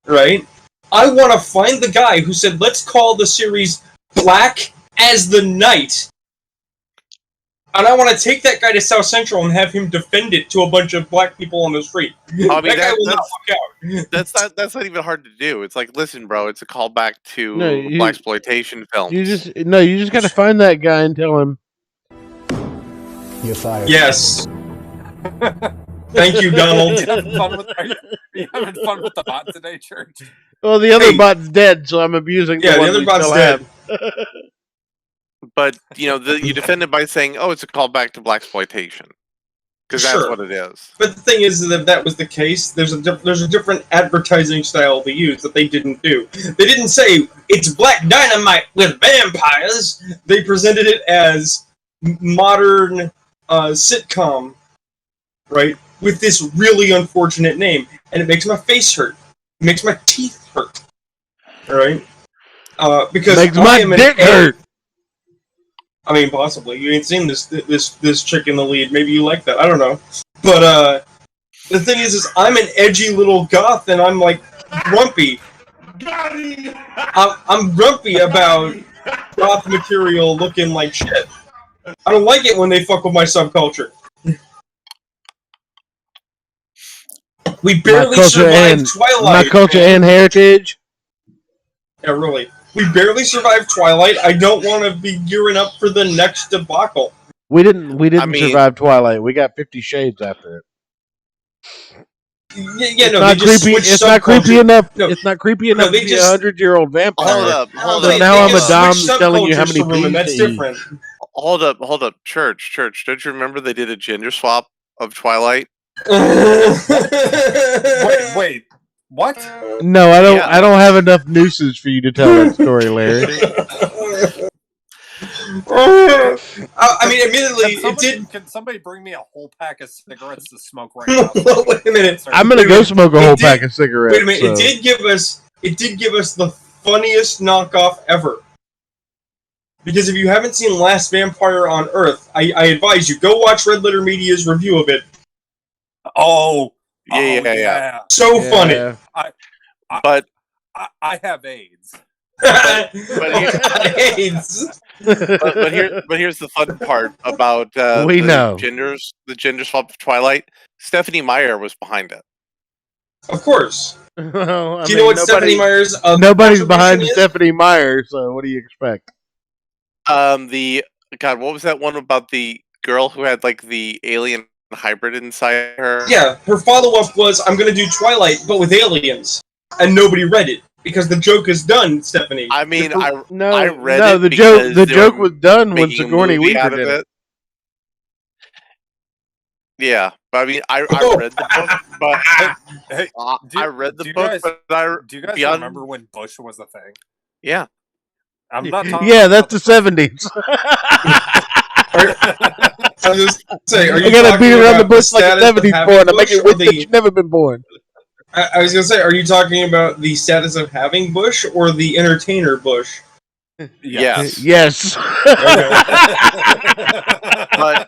right? I want to find the guy who said, let's call the series Black as the Night. And I want to take that guy to South Central and have him defend it to a bunch of black people on the street. I mean, that guy will not fuck out. That's not even hard to do. It's like, listen, bro, it's a callback to blaxploitation films. You just got to find that guy and tell him. You're fired. Yes. Thank you, Donald. Are you having fun with the bot today, Church? Well, the other bot's dead, so I'm abusing the one the other we bot's still dead. have. But, you defend it by saying, oh, it's a callback to blaxploitation. Because that's what it is. But the thing is that if that was the case, there's a different advertising style they use that they didn't do. They didn't say, it's Black Dynamite with vampires. They presented it as modern sitcom, right? With this really unfortunate name. And it makes my face hurt. It makes my teeth hurt. Alright? Because makes my dick hurt. I mean, possibly. You ain't seen this chick in the lead. Maybe you like that. I don't know. But the thing is I'm an edgy little goth, and I'm grumpy. I'm grumpy about goth material looking like shit. I don't like it when they fuck with my subculture. We barely survived Twilight. My culture and heritage. Yeah, really. We barely survived Twilight. I don't want to be gearing up for the next debacle. We didn't survive Twilight. We got 50 Shades after it. Yeah, no, not creepy. It's not creepy enough. No, it's not creepy enough to be a 100-year-old vampire. Hold up. So now I'm a dom telling you how many bees that's different. Hold up. Church. Don't you remember they did a gender swap of Twilight? Wait. What? No, I don't. Yeah. I don't have enough nooses for you to tell that story, Larry. I mean, admittedly, Can somebody bring me a whole pack of cigarettes to smoke right now? Wait a minute. I'm gonna go smoke a whole pack of cigarettes. Wait a minute. So. It did give us the funniest knockoff ever. Because if you haven't seen Last Vampire on Earth, I advise you, go watch Red Letter Media's review of it. Yeah. So funny. But I have AIDS. but here's the fun part about We the know. the gender swap of Twilight. Stephanie Meyer was behind it. Of course. Well, Do you know what Stephanie Meyer's nobody's behind contribution is? Stephanie Meyer, so what do you expect? What was that one about the girl who had like the alien hybrid inside her? Yeah, her follow-up was, I'm going to do Twilight, but with aliens. And nobody read it. Because the joke is done, Stephanie. I mean, I read no, it. The joke was done when Sigourney Weaver did it. Yeah, but I mean, I read the book, but I read the book, but do you guys remember when Bush was a thing? Yeah. I'm not talking. Yeah, that's the 70s. I was just say, are you I gotta talking beat around the about bush like a status of 70s having born. I Bush make it or wish the- that you've never been born. I was gonna say, are you talking about the status of having Bush or the entertainer Bush? Yes. Yes. But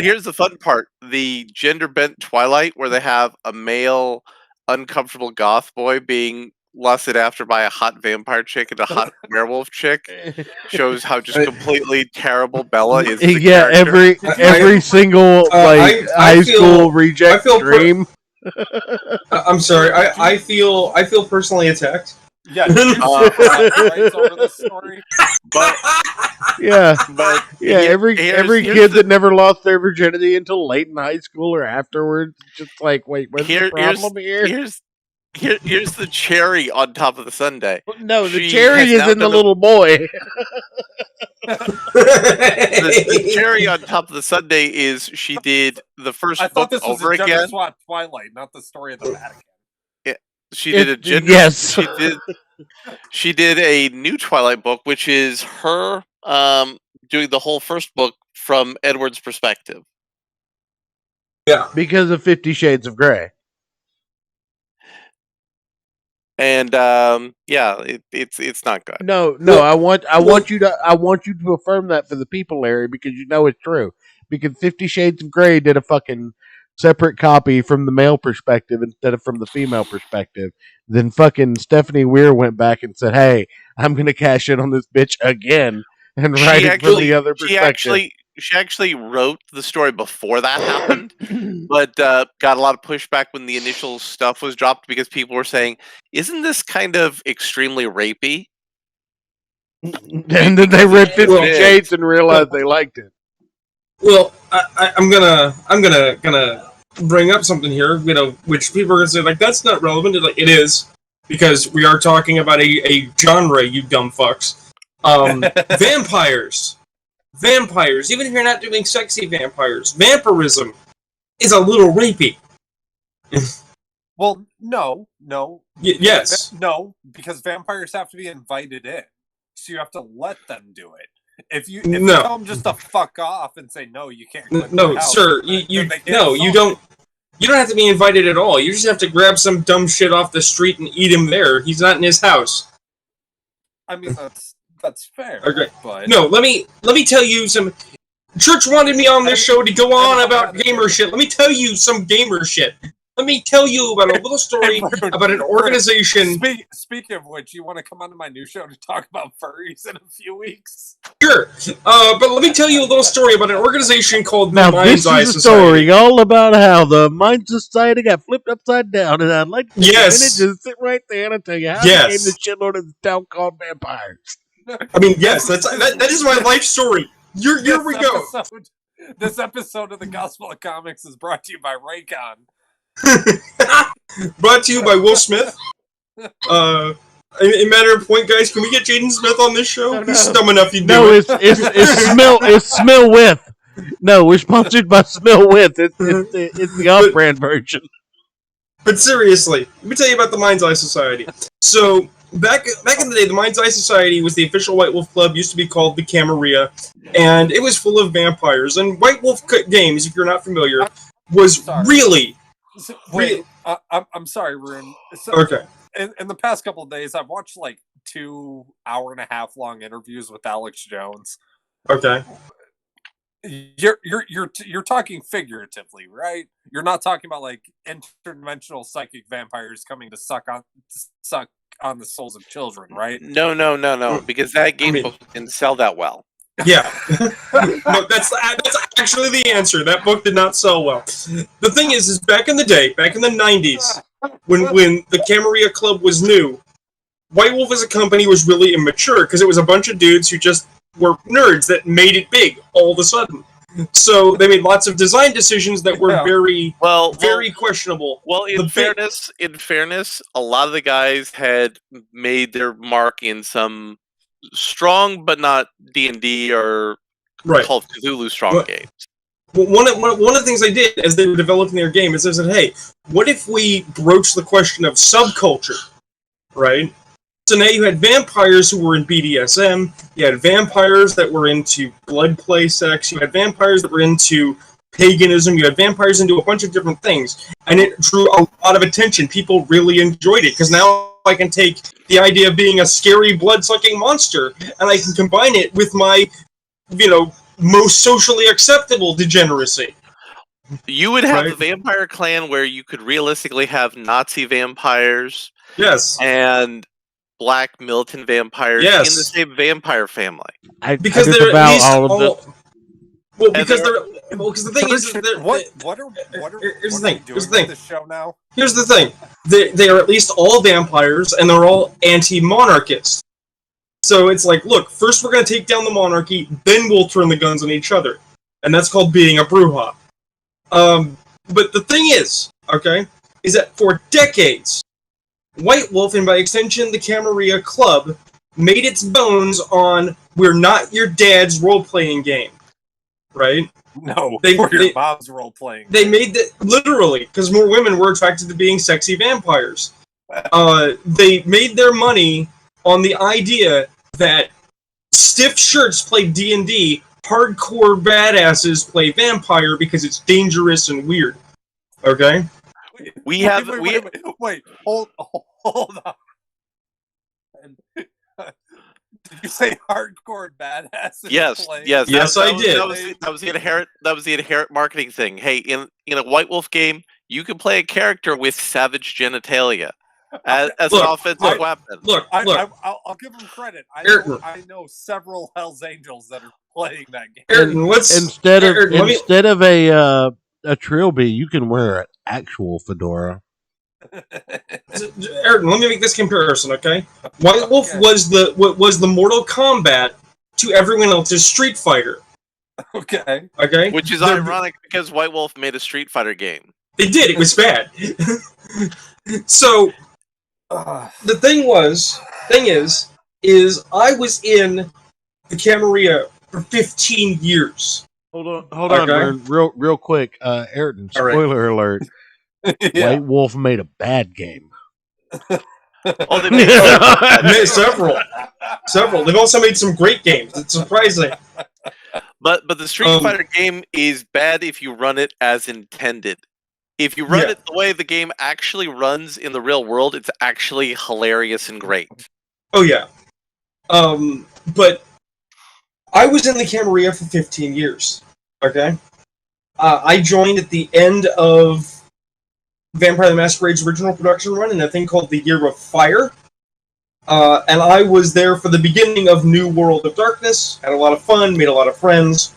here's the fun part: the gender bent Twilight, where they have a male, uncomfortable goth boy being lusted after by a hot vampire chick and a hot werewolf chick, shows how just completely terrible Bella is. The character. every single high school reject dream. I'm sorry. I feel personally attacked. Yeah, rights over this story. But every kid that never lost their virginity until late in high school or afterwards, just like, wait, what's the problem here? Here's the cherry on top of the sundae. No, the cherry is in the little boy. The cherry on top of the sundae is she did the first I book thought this was over a gender again. swap Twilight, not the story of the Vatican. She did a gender. Yes. She did a new Twilight book, which is her doing the whole first book from Edward's perspective. Yeah, because of 50 Shades of Grey. And it's not good. No, I want you to affirm that for the people, Larry, because you know it's true. Because 50 Shades of Grey did a fucking separate copy from the male perspective instead of from the female perspective. Then fucking Stephanie Weir went back and said, "Hey, I'm gonna cash in on this bitch again and write it from the other perspective." She actually wrote the story before that happened, but got a lot of pushback when the initial stuff was dropped because people were saying, "Isn't this kind of extremely rapey?" And then they read 50 Shades and realized they liked it. Well, I'm gonna bring up something here, which people are gonna say like that's not relevant. Like it is, because we are talking about a genre, you dumb fucks. Vampires. Even if you're not doing sexy vampires, vampirism is a little rapey. Well, no. Yes. No, because vampires have to be invited in, so you have to let them do it. If you tell them just to fuck off and say no, you can't. No, sir. You don't. You don't have to be invited at all. You just have to grab some dumb shit off the street and eat him there. He's not in his house. I mean, that's fair. Okay. But no, let me tell you some. Church wanted me on this show to go on about gamer shit. Let me tell you some gamer shit. Let me tell you about a little story about an organization. Speaking of which, you want to come on to my new show to talk about furries in a few weeks? Sure. But let me tell you a little story about an organization called the Mind's Eye This is a Society. story all about how the Mind Society got flipped upside down, and I'd like to take a minute to sit right there and I'll tell you how they came to shitload of the town called vampires. I mean, yes, that is my life story. Here we go. This episode of the Gospel of Comics is brought to you by Raycon. Brought to you by Will Smith. In matter of point, guys, can we get Jaden Smith on this show? No. He's dumb enough. It's Smell With. No, we're sponsored by Smell With. It's the off-brand version. But seriously, let me tell you about the Mind's Eye Society. So back in the day, the Mind's Eye Society was the official White Wolf Club. Used to be called the Camarilla, and it was full of vampires. And White Wolf Games, if you're not familiar, was really. Wait, I'm sorry, Rune. Okay. in the past couple of days, I've watched like 2 hour-and-a-half long interviews with Alex Jones. Okay. You're talking figuratively, right? You're not talking about like interdimensional psychic vampires coming to suck on the souls of children, right? No, because that game book didn't sell that well. Yeah. No, that's actually the answer. That book did not sell well. The thing is back in the day, back in the 90s, when the Camarilla Club was new, White Wolf as a company was really immature because it was a bunch of dudes who just were nerds that made it big all of a sudden. So they made lots of design decisions that were very questionable. Well, in fairness, a lot of the guys had made their mark in some strong but not D&D or Call of Cthulhu strong games. Well, one of the things they did as they were developing their game is they said, hey, what if we broach the question of subculture, right? So now you had vampires who were in BDSM, you had vampires that were into blood play sex, you had vampires that were into paganism, you had vampires into a bunch of different things, and it drew a lot of attention. People really enjoyed it, because now I can take the idea of being a scary blood-sucking monster, and I can combine it with my, most socially acceptable degeneracy. You would have a vampire clan where you could realistically have Nazi vampires. Yes. And black militant vampires in the same vampire family. Because they're at least well, because the thing is, here's the thing. This show now. Here's the thing. They are at least all vampires, and they're all anti-monarchist. So it's like, look, first we're going to take down the monarchy, then we'll turn the guns on each other. And that's called being a Brujah. But the thing is that for decades, White Wolf, and by extension the Camarilla Club, made its bones on we're not your dad's role-playing game, right? No, we're your mom's role-playing game. They made that, literally, because more women were attracted to being sexy vampires. They made their money on the idea that stiff shirts play D&D, hardcore badasses play vampire because it's dangerous and weird. Okay? Wait, hold on. Did you say hardcore badasses? Yes. I did. That was the inherent marketing thing. Hey, in a White Wolf game, you can play a character with savage genitalia as an offensive weapon. I'll give them credit. I know several Hell's Angels that are playing that game. Ayrton, instead of a trilby, you can wear an actual fedora. Ayrton, let me make this comparison, okay? White Wolf was the Mortal Kombat to everyone else's Street Fighter. Okay. Which is ironic because White Wolf made a Street Fighter game. They did. It was bad. So the thing is I was in the Camarilla for 15 years. Hold on, Vern. Real quick. Ayrton, spoiler alert. White Wolf made a bad game. They made several. They've also made some great games. It's surprising. But the Street Fighter game is bad if you run it as intended. If you run it the way the game actually runs in the real world, it's actually hilarious and great. Oh yeah. But I was in the Camarilla for 15 years. Okay? I joined at the end of Vampire the Masquerade's original production run in a thing called the Year of Fire. And I was there for the beginning of New World of Darkness, had a lot of fun, made a lot of friends.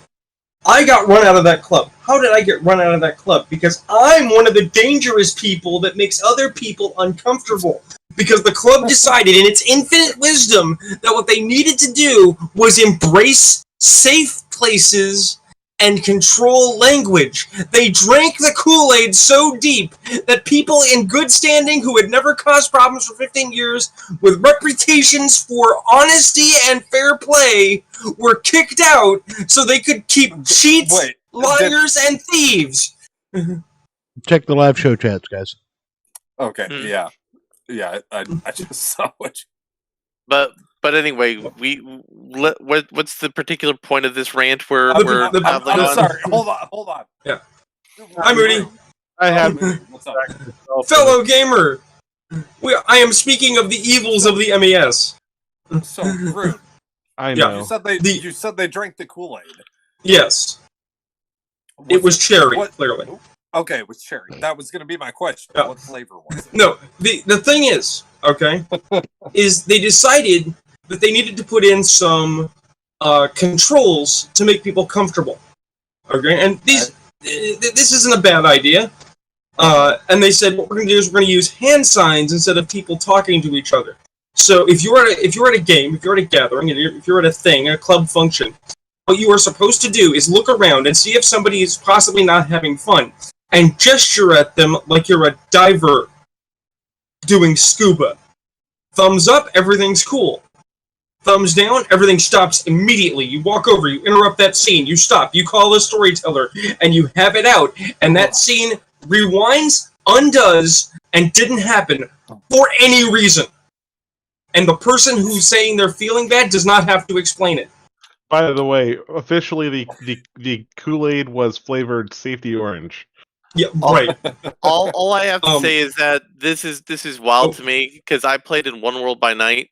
I got run out of that club. How did I get run out of that club? Because I'm one of the dangerous people that makes other people uncomfortable. Because the club decided in its infinite wisdom that what they needed to do was embrace safe places and control language. They drank the Kool-Aid so deep that people in good standing who had never caused problems for 15 years with reputations for honesty and fair play were kicked out so they could keep cheats, liars, and thieves. Check the live show chats, guys. Okay, yeah, I just saw it. But anyway, what's the particular point of this rant where we're I'm sorry. Hold on. Yeah. Hi, Moody. I have What's up? Fellow gamer. I am speaking of the evils of the MES. So, Rune, I Yeah. know. you said they drank the Kool-Aid. Yes, it was cherry, clearly. Okay, it was cherry. That was going to be my question. Yeah. What flavor was it? No, the thing is, okay, is they decided that they needed to put in some controls to make people comfortable. Okay, and this isn't a bad idea. And they said what we're going to do is we're going to use hand signs instead of people talking to each other. So if you're at a game, if you're at a gathering, if you're at a thing, a club function, what you are supposed to do is look around and see if somebody is possibly not having fun, and gesture at them like you're a diver doing scuba. Thumbs up, everything's cool. Thumbs down, everything stops immediately. You walk over, you interrupt that scene, you stop, you call a storyteller, and you have it out. And that scene rewinds, undoes, and didn't happen for any reason. And the person who's saying they're feeling bad does not have to explain it. By the way, officially the Kool-Aid was flavored safety orange. Yeah, right. All I have to say is that this is wild to me because I played in One World by Night,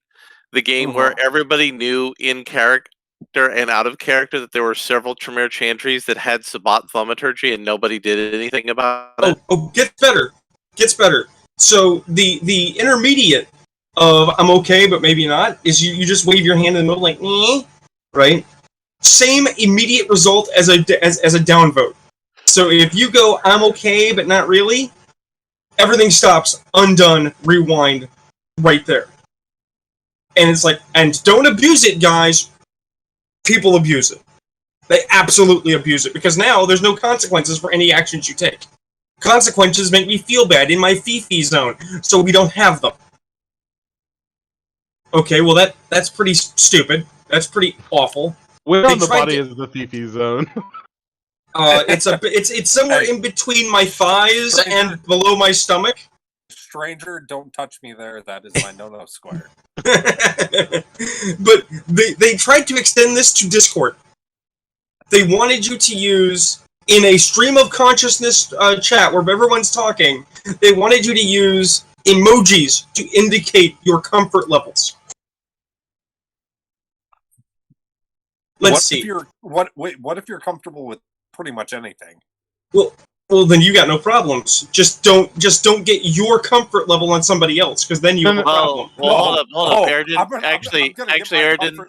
the game where everybody knew in character and out of character that there were several Tremere Chantries that had Sabbat Thaumaturgy and nobody did anything about it. Gets better. So the intermediate of I'm okay but maybe not is you just wave your hand in the middle like right? Same immediate result as a downvote. So if you go I'm okay but not really, everything stops, undone, rewind, right there. And it's like, and don't abuse it, guys. People abuse it. They absolutely abuse it because now there's no consequences for any actions you take. Consequences make me feel bad in my Fifi zone, so we don't have them. Okay, well that's pretty stupid. That's pretty awful. Where on the body is the Fifi zone? It's somewhere in between my thighs and below my stomach. Stranger, don't touch me there. That is my no-no square. But they tried to extend this to Discord. They wanted you to use, in a stream of consciousness chat where everyone's talking, they wanted you to use emojis to indicate your comfort levels. Let's see. What if you're comfortable with pretty much anything? Well, then you got no problems. Just don't get your comfort level on somebody else, because then you have a problem. Well, hold up, Ayrton. Ayrton.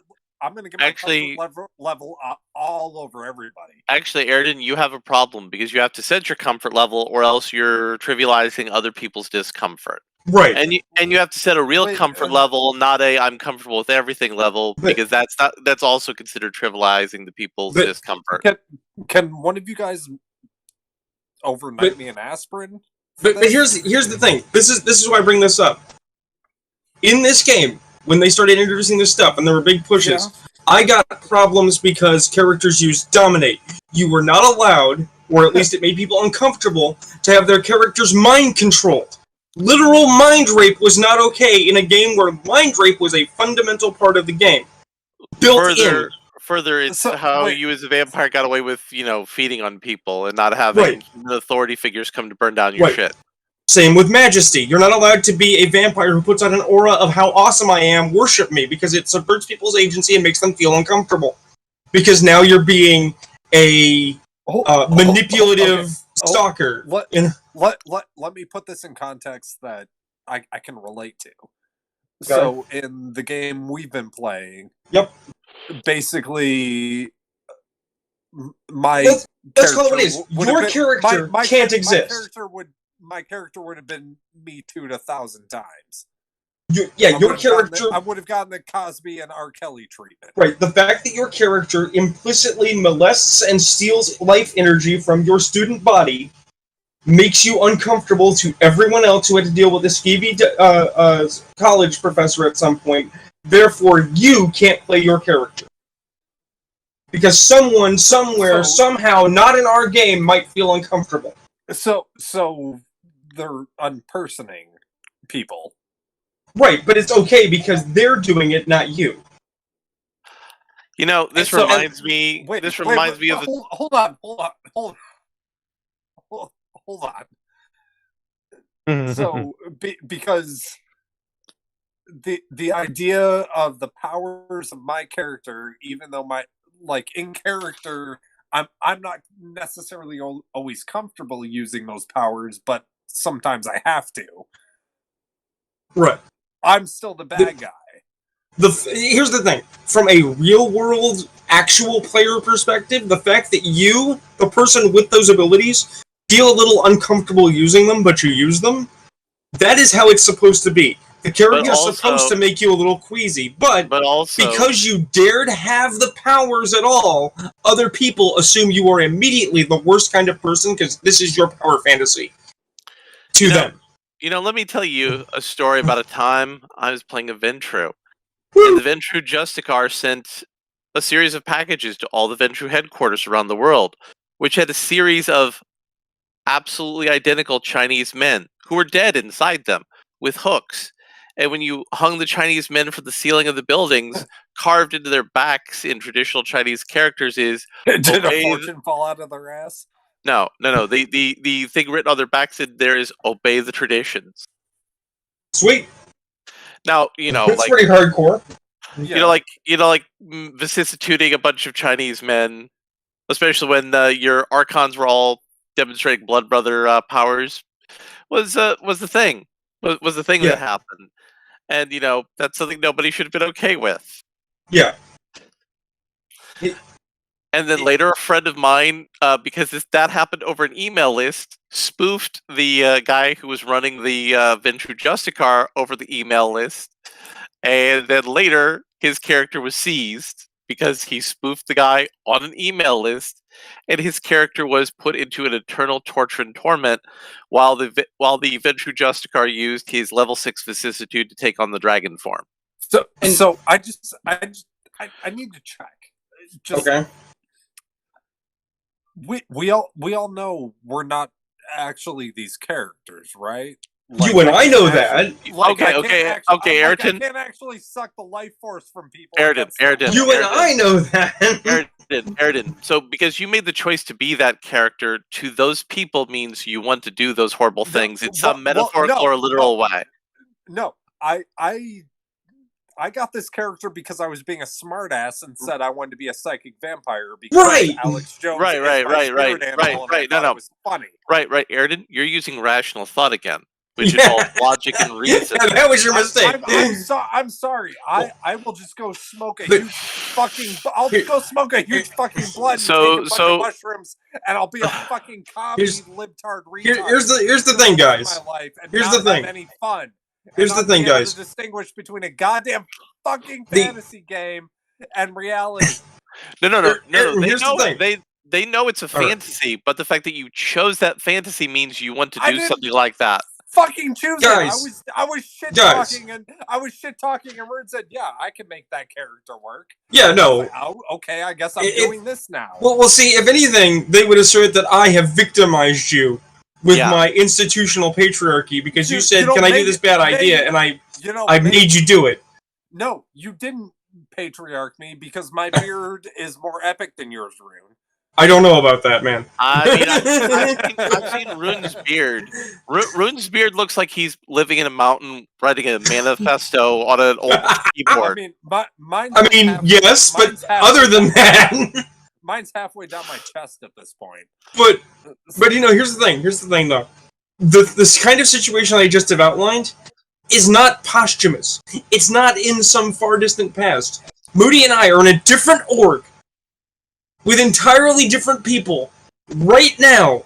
I'm going to get my comfort level all over everybody. Actually, Ayrton, you have a problem because you have to set your comfort level, or else you're trivializing other people's discomfort. Right. And you have to set a real comfort level, not a I'm comfortable with everything level, because that's also considered trivializing the people's discomfort. Can one of you guys overnight me an aspirin? But here's the thing. This is why I bring this up. In this game, when they started introducing this stuff and there were big pushes, I got problems because characters used dominate. You were not allowed, or at least it made people uncomfortable, to have their characters mind controlled. Literal mind rape was not okay in a game where mind rape was a fundamental part of the game. Further, it's how you as a vampire got away with, feeding on people and not having the authority figures come to burn down your shit. Same with Majesty. You're not allowed to be a vampire who puts on an aura of how awesome I am, worship me, because it subverts people's agency and makes them feel uncomfortable. Because now you're being a manipulative stalker. Let me put this in context that I can relate to. So, in the game we've been playing, basically, that's how it is. Your character can't exist. My character would have been me 1,000 times. Your character. I would have gotten the Cosby and R. Kelly treatment. Right. The fact that your character implicitly molests and steals life energy from your student body makes you uncomfortable to everyone else who had to deal with a skeevy college professor at some point. Therefore, you can't play your character. Because someone, somewhere, somehow, not in our game, might feel uncomfortable. So they're unpersoning people. Right, but it's okay because they're doing it, not you. This reminds me. Of. Hold on. So because the idea of the powers of my character, even though in character I'm not necessarily always comfortable using those powers, but sometimes I have to. Right. I'm still the bad guy. Here's the thing. From a real-world, actual player perspective, the fact that you, the person with those abilities, feel a little uncomfortable using them, but you use them, that is how it's supposed to be. The character is supposed to make you a little queasy, but also, because you dared have the powers at all, other people assume you are immediately the worst kind of person because this is your power fantasy. To them. Let me tell you a story about a time I was playing a Ventru. And the Ventru Justicar sent a series of packages to all the Ventru headquarters around the world, which had a series of absolutely identical Chinese men who were dead inside them with hooks. And when you hung the Chinese men from the ceiling of the buildings, carved into their backs in traditional Chinese characters is... Did a fortune fall out of their ass? No. The thing written on their backs in there is obey the traditions. Sweet. Now, that's pretty hardcore. Vicissituting a bunch of Chinese men, especially when your archons were all demonstrating blood brother powers, was the thing. Was the thing that happened. And, that's something nobody should have been okay with. Yeah. And then later, a friend of mine, because that happened over an email list, spoofed the guy who was running the Ventru Justicar over the email list. And then later, his character was seized because he spoofed the guy on an email list, and his character was put into an eternal torture and torment while the Ventru Justicar used his level 6 vicissitude to take on the dragon form. So I need to check. Okay. We all know we're not actually these characters, right? You and I know that. Okay, Ayrton. I can't actually suck the life force from people. Ayrton. You and I know that. Ayrton. So, because you made the choice to be that character, to those people means you want to do those horrible things in some metaphorical or literal way. No, I got this character because I was being a smartass and said I wanted to be a psychic vampire because Alex Jones right. No, it was funny. Right, Ayrton, you're using rational thought again, which involves logic and reason. Yeah, that was your mistake. I'm sorry. I will just go smoke a huge fucking. I'll go smoke a huge fucking blunt and take a bunch of mushrooms, and I'll be a fucking commie libtard retard. Here's the thing, guys. My life and here's not the thing. Have any fun. Here's the thing, guys. To distinguish between a goddamn fucking fantasy game and reality. No. Here's the thing. They know it's a fantasy, but the fact that you chose that fantasy means you want to do something like that. Fucking choose guys, it. I was shit talking and Rude said, "Yeah, I can make that character work." Yeah, no. Like, okay, I guess I'm doing this now. Well, see, if anything, they would assert that I have victimized you with my institutional patriarchy because you said, "Can I do this bad idea?" And I made you do it. No, you didn't patriarch me because my beard is more epic than yours, Rune. I don't know about that, man. I mean, I've seen Rune's beard. Rune's beard looks like he's living in a mountain, writing a manifesto on an old keyboard. Yes, but other than that, mine's halfway down my chest at this point. But here's the thing. Here's the thing, though. This kind of situation I just have outlined is not posthumous. It's not in some far distant past. Moody and I are in a different org with entirely different people right now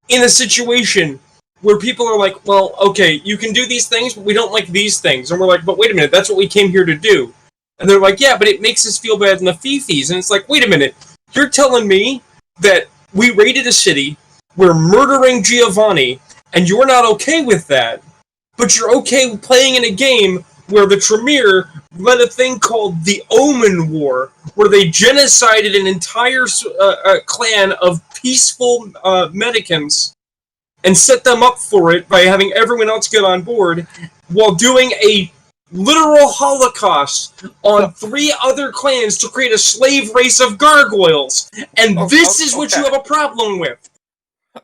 in a situation where people are like, well, okay, you can do these things, but we don't like these things. And we're like, but wait a minute, that's what we came here to do. And they're like, yeah, but it makes us feel bad in the fifis. And it's like, wait a minute, you're telling me that we raided a city, we're murdering Giovanni, and you're not okay with that, but you're okay with playing in a game where the Tremere led a thing called the Omen War, where they genocided an entire clan of peaceful Medicans and set them up for it by having everyone else get on board, while doing a literal holocaust on 3 other clans to create a slave race of gargoyles. And this is what you have a problem with.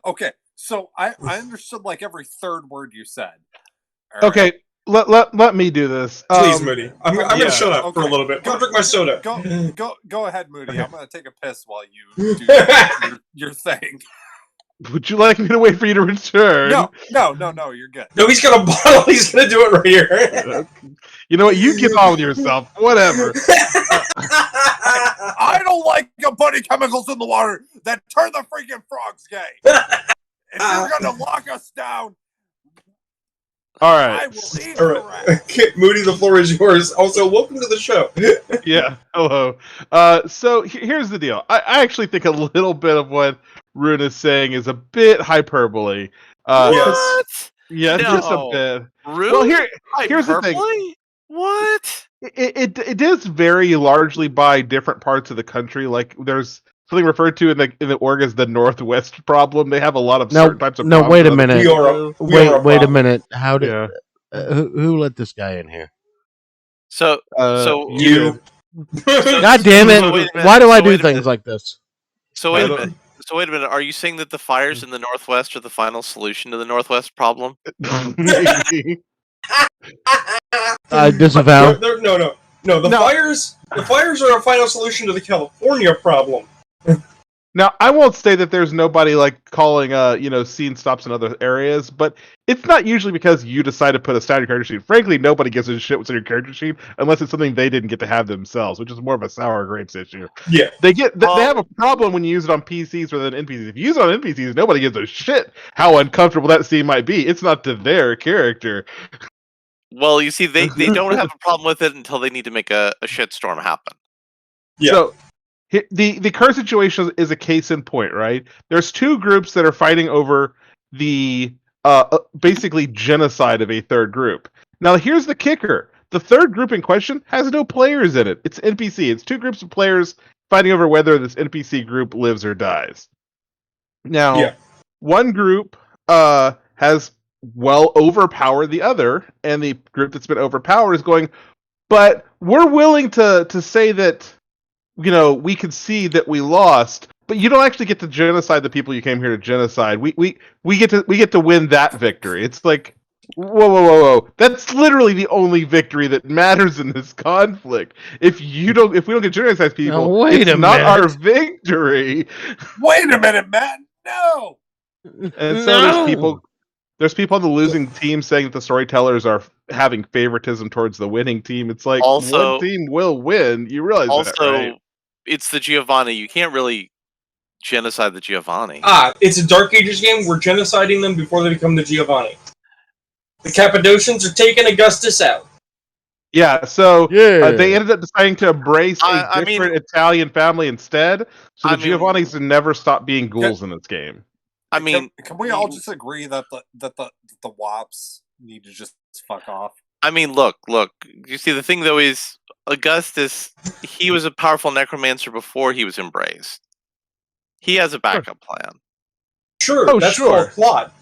Okay, So I understood like every third word you said. All Okay, right. let me do this. Please, Moody. I'm yeah, gonna shut up for a okay. little bit. I'm gonna drink my soda. Go ahead, Moody. Okay. I'm gonna take a piss while you do your thing. Would you like me to wait for you to return? No, you're good. No, he's got a bottle. He's gonna do it right here. You know what? You get on with yourself. Whatever. I don't like putting chemicals in the water that turn the freaking frogs gay. If you're gonna lock us down, All I right. will eat All your right. ass. Okay, Moody, the floor is yours. Also, welcome to the show. Yeah. Hello. So here's the deal. I actually think a little bit of what Rune is saying is a bit hyperbole. What? Yeah, No. just a bit. Rune? Well, here's the thing. Hyperbole? What? It does vary largely by different parts of the country. Like there's something referred to in the org as the Northwest problem. They have a lot of certain types of problems. wait a in other- minute. We are a Wait a problem. minute. How did Yeah. who let this guy in here? So You. God damn it! So wait a minute. Why do I So do wait a things minute. like this? So wait a minute. Are you saying that the fires in the Northwest are the final solution to the Northwest problem? I disavow. No. The No. fires are a final solution to the California problem. Now, I won't say that there's nobody like calling, scene stops in other areas, but it's not usually because you decide to put a stat in your character sheet. Frankly, nobody gives a shit what's in your character sheet unless it's something they didn't get to have themselves, which is more of a sour grapes issue. Yeah. They have a problem when you use it on PCs rather than NPCs. If you use it on NPCs, nobody gives a shit how uncomfortable that scene might be. It's not to their character. Well, you see, they don't have a problem with it until they need to make a shitstorm happen. Yeah. So the current situation is a case in point, right? There's two groups that are fighting over the basically genocide of a third group. Now, here's the kicker: the third group in question has no players in it. It's NPC. It's two groups of players fighting over whether this NPC group lives or dies. Now, one group has overpowered the other, and the group that's been overpowered is going, but we're willing to say that, we can see that we lost, but you don't actually get to genocide the people you came here to genocide. We get to win that victory. It's like, whoa. That's literally the only victory that matters in this conflict. If we don't get to genocide people, Now, wait it's a not minute. our victory. Wait a minute, Matt. No. And so there's people on the losing team saying that the storytellers are having favoritism towards the winning team. It's like, Also- one team will win. You realize that, right? It's the Giovanni. You can't really genocide the Giovanni. It's a Dark Ages game. We're genociding them before they become the Giovanni. The Cappadocians are taking Augustus out. Yeah, so Yeah. they ended up deciding to embrace a different Italian family instead. So the Giovannis never stop being ghouls in this game. I mean, can we all just agree that the Wops need to just fuck off? I mean, look. You see, the thing though is Augustus. He was a powerful necromancer before he was embraced. He has a backup plan. Sure, that's called plot.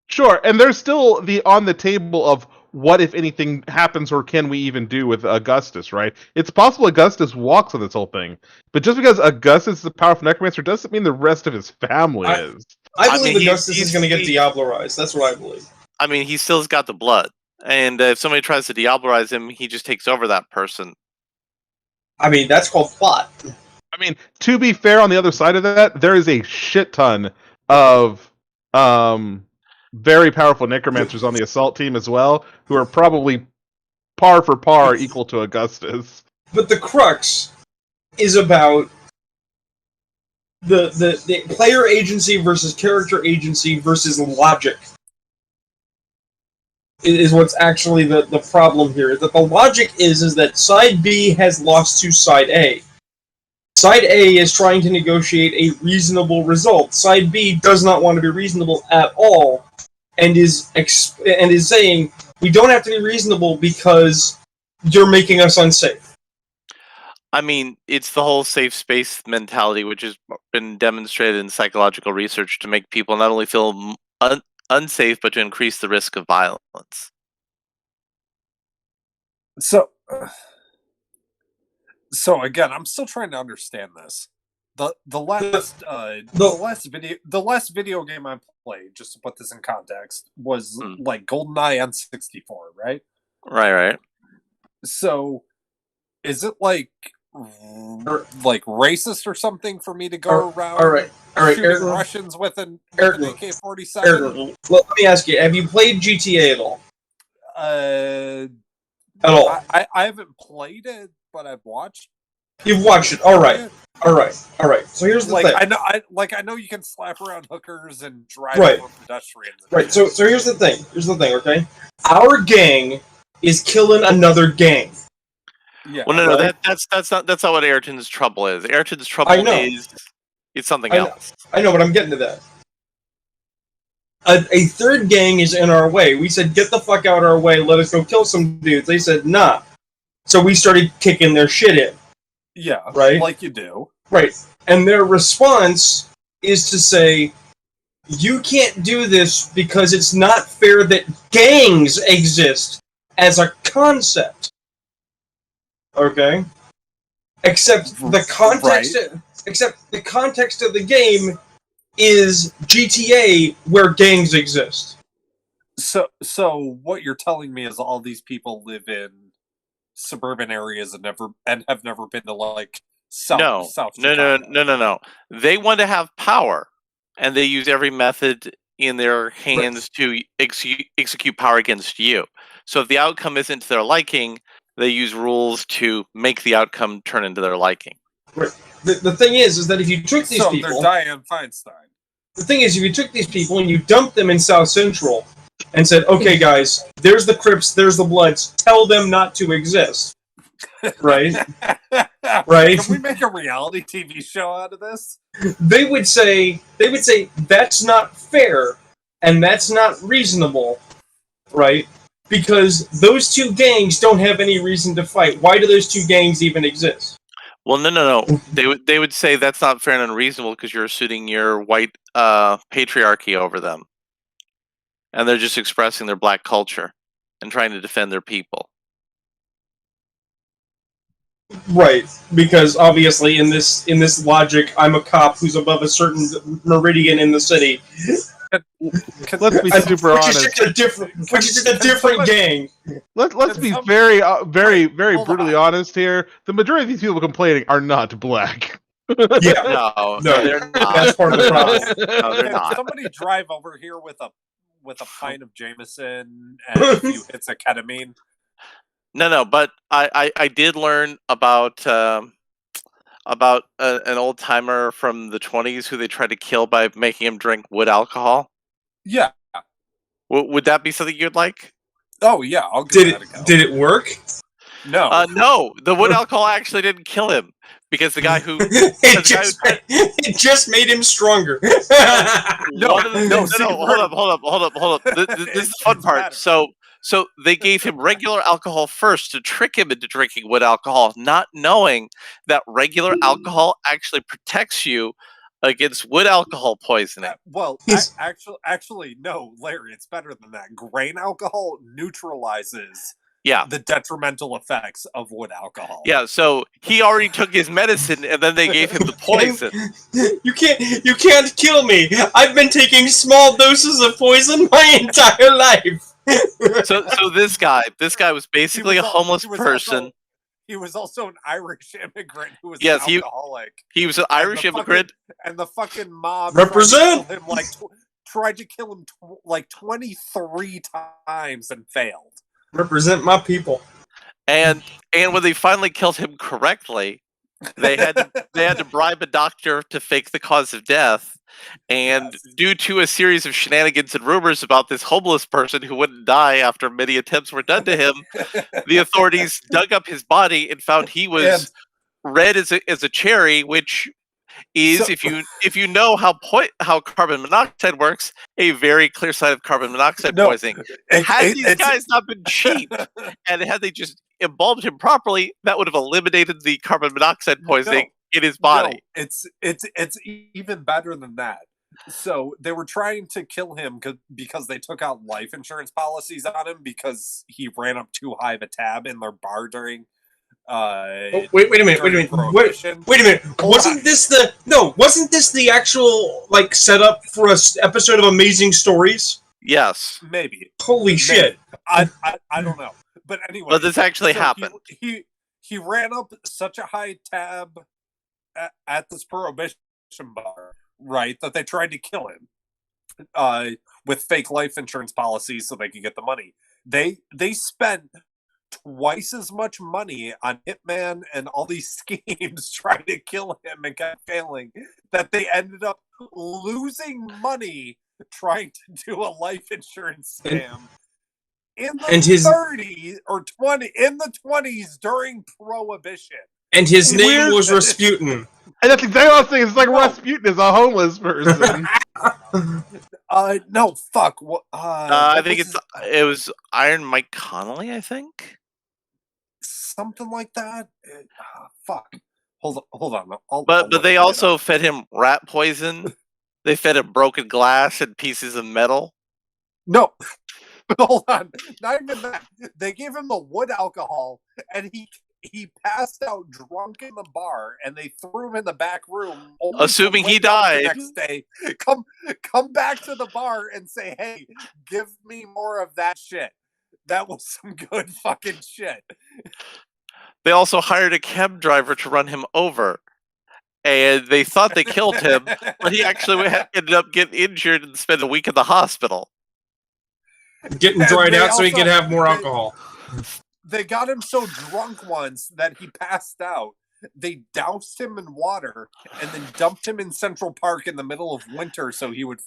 Sure, and there's still on the table of what, if anything, happens or can we even do with Augustus, right? It's possible Augustus walks on this whole thing, but just because Augustus is a powerful necromancer doesn't mean the rest of his family is. I believe Augustus is going to get Diablo-rized. That's what I believe. I mean, he still's got the blood. And if somebody tries to Diablerize him, he just takes over that person. I mean, that's called plot. I mean, to be fair, on the other side of that, there is a shit ton of very powerful necromancers on the assault team as well, who are probably par for par equal to Augustus. But the crux is about the player agency versus character agency versus logic. Is what's actually the problem here. That the logic is that side B has lost to side A. Side A is trying to negotiate a reasonable result. Side B does not want to be reasonable at all, and is saying we don't have to be reasonable because you're making us unsafe. I mean, it's the whole safe space mentality, which has been demonstrated in psychological research to make people not only feel unsafe, but to increase the risk of violence. So again, I'm still trying to understand this. the last video game I played, just to put this in context, was like GoldenEye N64, right? Right. So, is it like racist or something for me to go around all right, shooting Ayrton, Russians with an Ayrton, AK-47? Ayrton, let me ask you: have you played GTA at all? At all? I haven't played it, but I've watched. You've watched it. All right. So here's the thing. I know you can slap around hookers and drive over pedestrians. Right. So here's the thing. Okay. Our gang is killing another gang. Yeah. Well, no, that's not what Ayrton's trouble is. Ayrton's trouble is something else. I know, but I'm getting to that. A third gang is in our way. We said, get the fuck out of our way. Let us go kill some dudes. They said, nah. So we started kicking their shit in. Yeah, right? Like you do. Right. And their response is to say, you can't do this because it's not fair that gangs exist as a concept. Okay? Except the context of the game is GTA where gangs exist. So what you're telling me is all these people live in suburban areas and have never been to like South Chicago. No. They want to have power, and they use every method in their hands to execute power against you. So if the outcome isn't to their liking, they use rules to make the outcome turn into their liking. Right. The thing is that if you took these people, they're Dianne Feinstein. The thing is, if you took these people and you dumped them in South Central and said, okay, guys, there's the Crips, there's the Bloods, tell them not to exist. Right? Right? Can we make a reality TV show out of this? They would say, that's not fair, and that's not reasonable, right? Because those two gangs don't have any reason to fight. Why do those two gangs even exist? Well, no. They would say that's not fair and unreasonable because you're suiting your white patriarchy over them, and they're just expressing their black culture and trying to defend their people. Right, because obviously in this logic, I'm a cop who's above a certain meridian in the city. Let's be super honest. Which is a different gang. Let's be very brutally honest here. The majority of these people complaining are not black. Yeah, no, they're not. That's part of the problem. No, they're not. Somebody drive over here with a pint of Jameson and a few hits of ketamine. No, but I did learn about an old timer from the 20s who they tried to kill by making him drink wood alcohol. Yeah. Would that be something you'd like? Oh yeah, I'll give that a go. Did it work? No. No, the wood alcohol actually didn't kill him because the guy who it just made him stronger. No, hold up. This is the fun part. So they gave him regular alcohol first to trick him into drinking wood alcohol, not knowing that regular alcohol actually protects you against wood alcohol poisoning. Actually, no, Larry, it's better than that. Grain alcohol neutralizes Yeah. the detrimental effects of wood alcohol. Yeah, so he already took his medicine, and then they gave him the poison. You can't kill me. I've been taking small doses of poison my entire life. So this guy was basically a homeless person. He was also an Irish immigrant who was Yes, an alcoholic. He was an Irish immigrant. And the fucking mob represent tried to kill him 23 times and failed. Represent my people. And when they finally killed him correctly, they had to bribe a doctor to fake the cause of death. And due to a series of shenanigans and rumors about this homeless person who wouldn't die after many attempts were done to him, the authorities dug up his body and found he was red as a cherry, which is, if you know how carbon monoxide works, a very clear sign of carbon monoxide poisoning. Had these guys not been cheap, and had they just embalmed him properly, that would have eliminated the carbon monoxide poisoning in his body. No, it's even better than that. So they were trying to kill him because they took out life insurance policies on him because he ran up too high of a tab in their bar during Wait a minute. Wait a minute. Wasn't this the actual like setup for a episode of Amazing Stories? Yes. Maybe. Holy shit! I don't know. But anyway, But this actually happened. He ran up such a high tab at this prohibition bar, right, that they tried to kill him with fake life insurance policies so they could get the money. They spent twice as much money on Hitman and all these schemes trying to kill him and kept failing that they ended up losing money trying to do a life insurance scam in the 30s or 20s during Prohibition. And his name was Rasputin. And that's exactly what I was saying. It's like Rasputin is a homeless person. No, fuck. I think it was Iron Mike Connolly, I think. Something like that. Fuck. Hold on. But they also fed him rat poison. They fed him broken glass and pieces of metal. No. Hold on. Not even that. They gave him the wood alcohol, and he passed out drunk in the bar, and they threw him in the back room. Assuming he died. The next day, come back to the bar and say, hey, give me more of that shit. That was some good fucking shit. They also hired a cab driver to run him over. And they thought they killed him, but he actually ended up getting injured and spent a week in the hospital. Getting dried out so he could have more alcohol. They got him so drunk once that he passed out. They doused him in water and then dumped him in Central Park in the middle of winter so he would.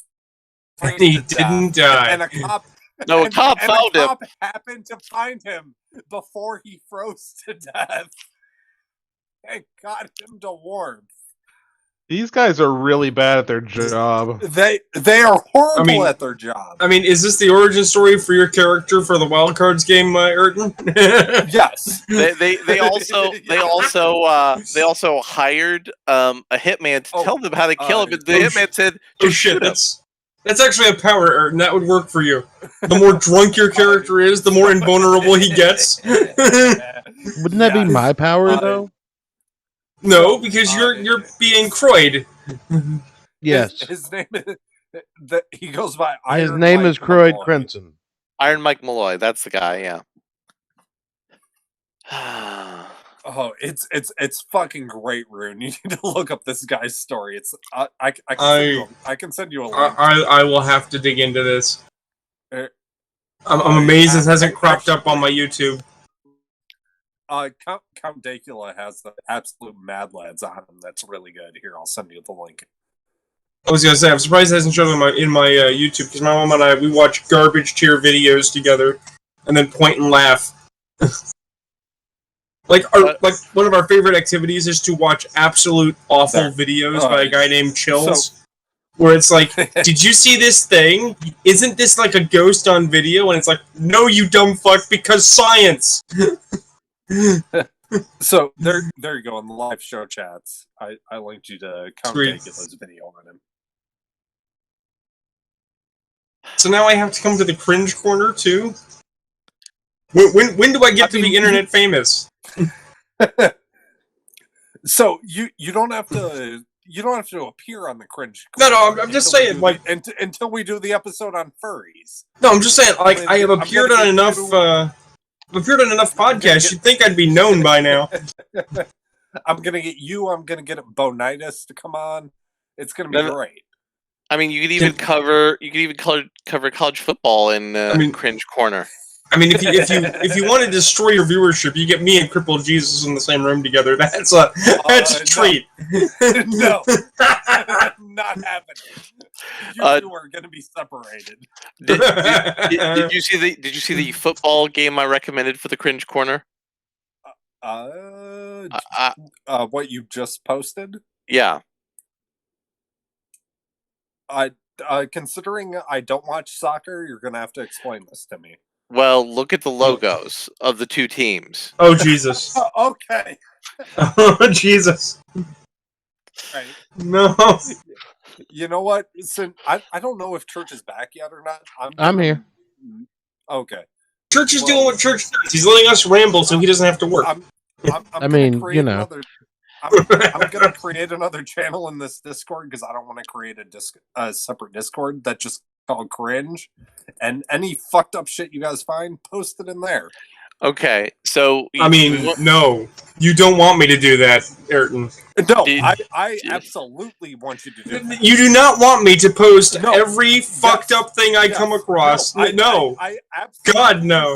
He didn't die. And a cop. No, a cop found him. A cop happened to find him before he froze to death and got him to warmth. These guys are really bad at their job. They are horrible at their job. I mean, is this the origin story for your character for the Wild Cards game, Ayrton? Yes. They also hired a hitman to tell them how to kill him. And the hitman said, "Oh shit, that's actually a power, Ayrton. That would work for you. The more drunk your character is, the more invulnerable he gets." Wouldn't that be my power though? No, because you're being Croyd. Yes. His name is. He goes by. His name is Croyd Crenson. Iron Mike Malloy. That's the guy. Yeah. Oh, it's fucking great, Rune. You need to look up this guy's story. It's I can send you a link. I will have to dig into this. I'm amazed this hasn't cropped up on my YouTube. Count Dacula has the absolute Mad Lads on him. That's really good. Here, I'll send you the link. I was gonna say, I'm surprised it hasn't shown in my YouTube because my mom and I we watch garbage tier videos together, and then point and laugh. Like one of our favorite activities is to watch absolute awful videos by a guy named Chills, where it's like, "Did you see this thing? Isn't this like a ghost on video?" And it's like, "No, you dumb fuck, because science." So there you go in the live show chats. I linked you to Count Dacula's video on him. So now I have to come to the cringe corner too. When do I get to be internet famous? So you don't have to appear on the cringe corner. No, I'm just saying like until we do the episode on furries. No, I'm just saying like I have appeared on enough. Appeared on enough podcasts, you'd think I'd be known by now. I'm gonna get Bonitis to come on. It's gonna be great. I mean, you could even cover college football in Cringe Corner. I mean, if you want to destroy your viewership, you get me and Crippled Jesus in the same room together. That's a treat. No, not happening. You two are going to be separated. Did you see the football game I recommended for the Cringe Corner? What you just posted? Yeah. Considering I don't watch soccer, you're going to have to explain this to me. Well, look at the logos of the two teams. Oh, Jesus. Okay. Oh, Jesus. Right. No. You know what? So, I don't know if Church is back yet or not. I'm here. Okay. Church is doing what Church does. He's letting us ramble so he doesn't have to work. I'm mean, gonna create you know. another. I'm gonna create another channel in this Discord because I don't want to create a separate Discord that's just called Cringe, and any fucked up shit you guys find, post it in there. Okay, so I mean, no, you don't want me to do that, Ayrton. No, I absolutely want you to do that. You do not want me to post No. every fucked up thing I come across. No, I absolutely God, no.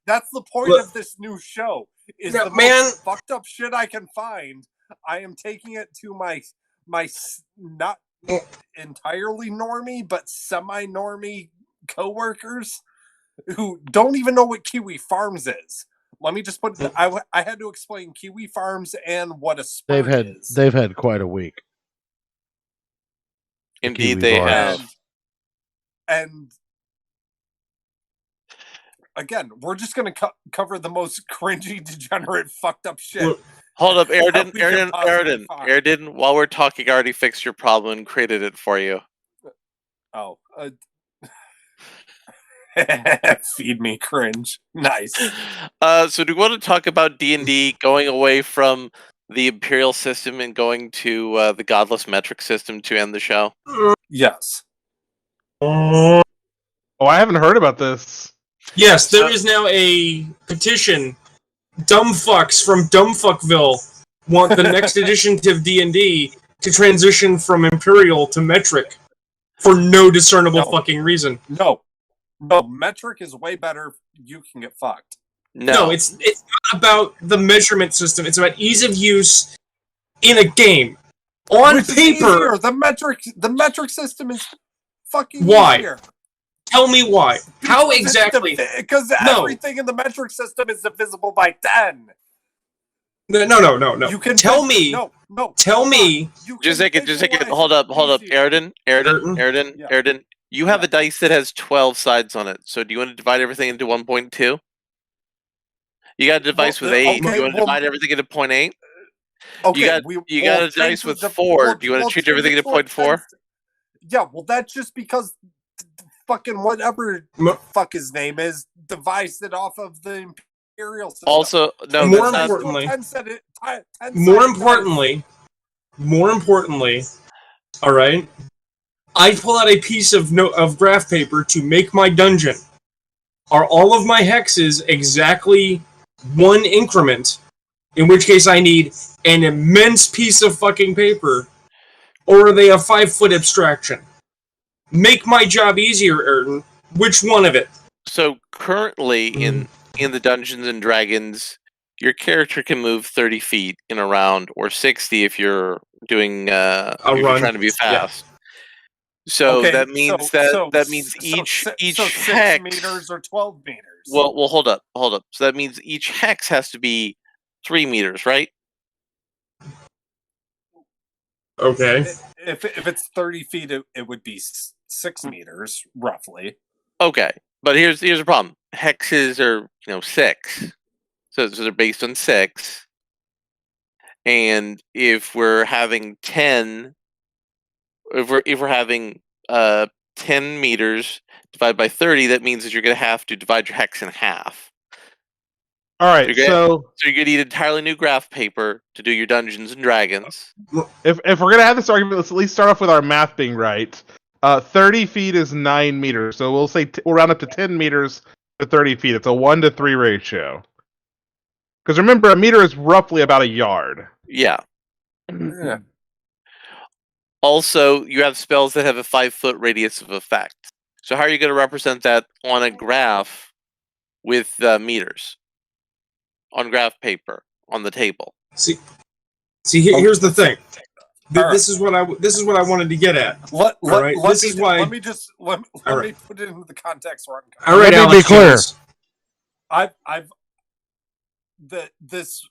That's the point of this new show. Is No, the man. most fucked up shit I can find. I am taking it to my not entirely normie, but semi-normie coworkers who don't even know what Kiwi Farms is. Let me just put it. I had to explain Kiwi Farms and what a spurt is. They've had quite a week. Indeed, Kiwi they bars. have. And again, we're just going to cover the most cringy, degenerate, fucked up shit. Hold up, Ayrton, we can possibly find. Ayrton, while we're talking, I already fixed your problem and created it for you. Oh. Feed me cringe. Nice. So do you want to talk about D&D going away from the Imperial system and going to the Godless metric system to end the show? Yes. Oh, I haven't heard about this. Yes, there is now a petition. Dumb fucks from Dumbfuckville want the next edition of D&D to transition from Imperial to metric for no discernible fucking reason. No, metric is way better. You can get fucked. No, it's not about the measurement system. It's about ease of use in a game. On Which is paper, easier. The metric system is fucking Why? easier. Tell me why. How exactly? Because everything in the metric system is divisible by 10. No. You can tell me. No. Tell me. Just a second. Hold up. Ayrton. Yeah. You have a dice that has 12 sides on it. So do you want to divide everything into 1.2? You got a device with 8. Do you want to divide everything into 0.8? Okay. You got a dice with 4. Do you want to change everything into 0.4? Yeah, well, that's just because fucking whatever fuck his name is devised it off of the Imperial system. Also, no. More importantly, all right. I pull out a piece of graph paper to make my dungeon. Are all of my hexes exactly one increment? In which case, I need an immense piece of fucking paper, or are they a 5-foot abstraction? Make my job easier, Ayrton. Which one of it? So currently in the Dungeons and Dragons, your character can move 30 feet in a round, or 60 if you're doing if you're trying to be fast. Yeah. So that means each 6 hex meters or 12 meters. Well, hold up. So that means each hex has to be 3 meters, right? Okay. If it's 30 feet, it would be 6 meters roughly. Okay, but here's the problem. Hexes are 6, so they're based on 6. And if we're having 10, if we're having 10 meters divided by 30, that means that you're going to have to divide your hex in half. All right, so you're going to need entirely new graph paper to do your Dungeons and Dragons. If we're going to have this argument, let's at least start off with our math being right. 30 feet is 9 meters, so we'll say we'll round up to 10 meters to 30 feet. It's a 1-to-3 ratio. Because remember, a meter is roughly about a yard. Yeah. Also, you have spells that have a 5-foot radius of effect. So how are you going to represent that on a graph with meters? On graph paper, on the table. See, here's the thing. This is what I wanted to get at. Let me put it into the context where I'm. All right, let me be clear. This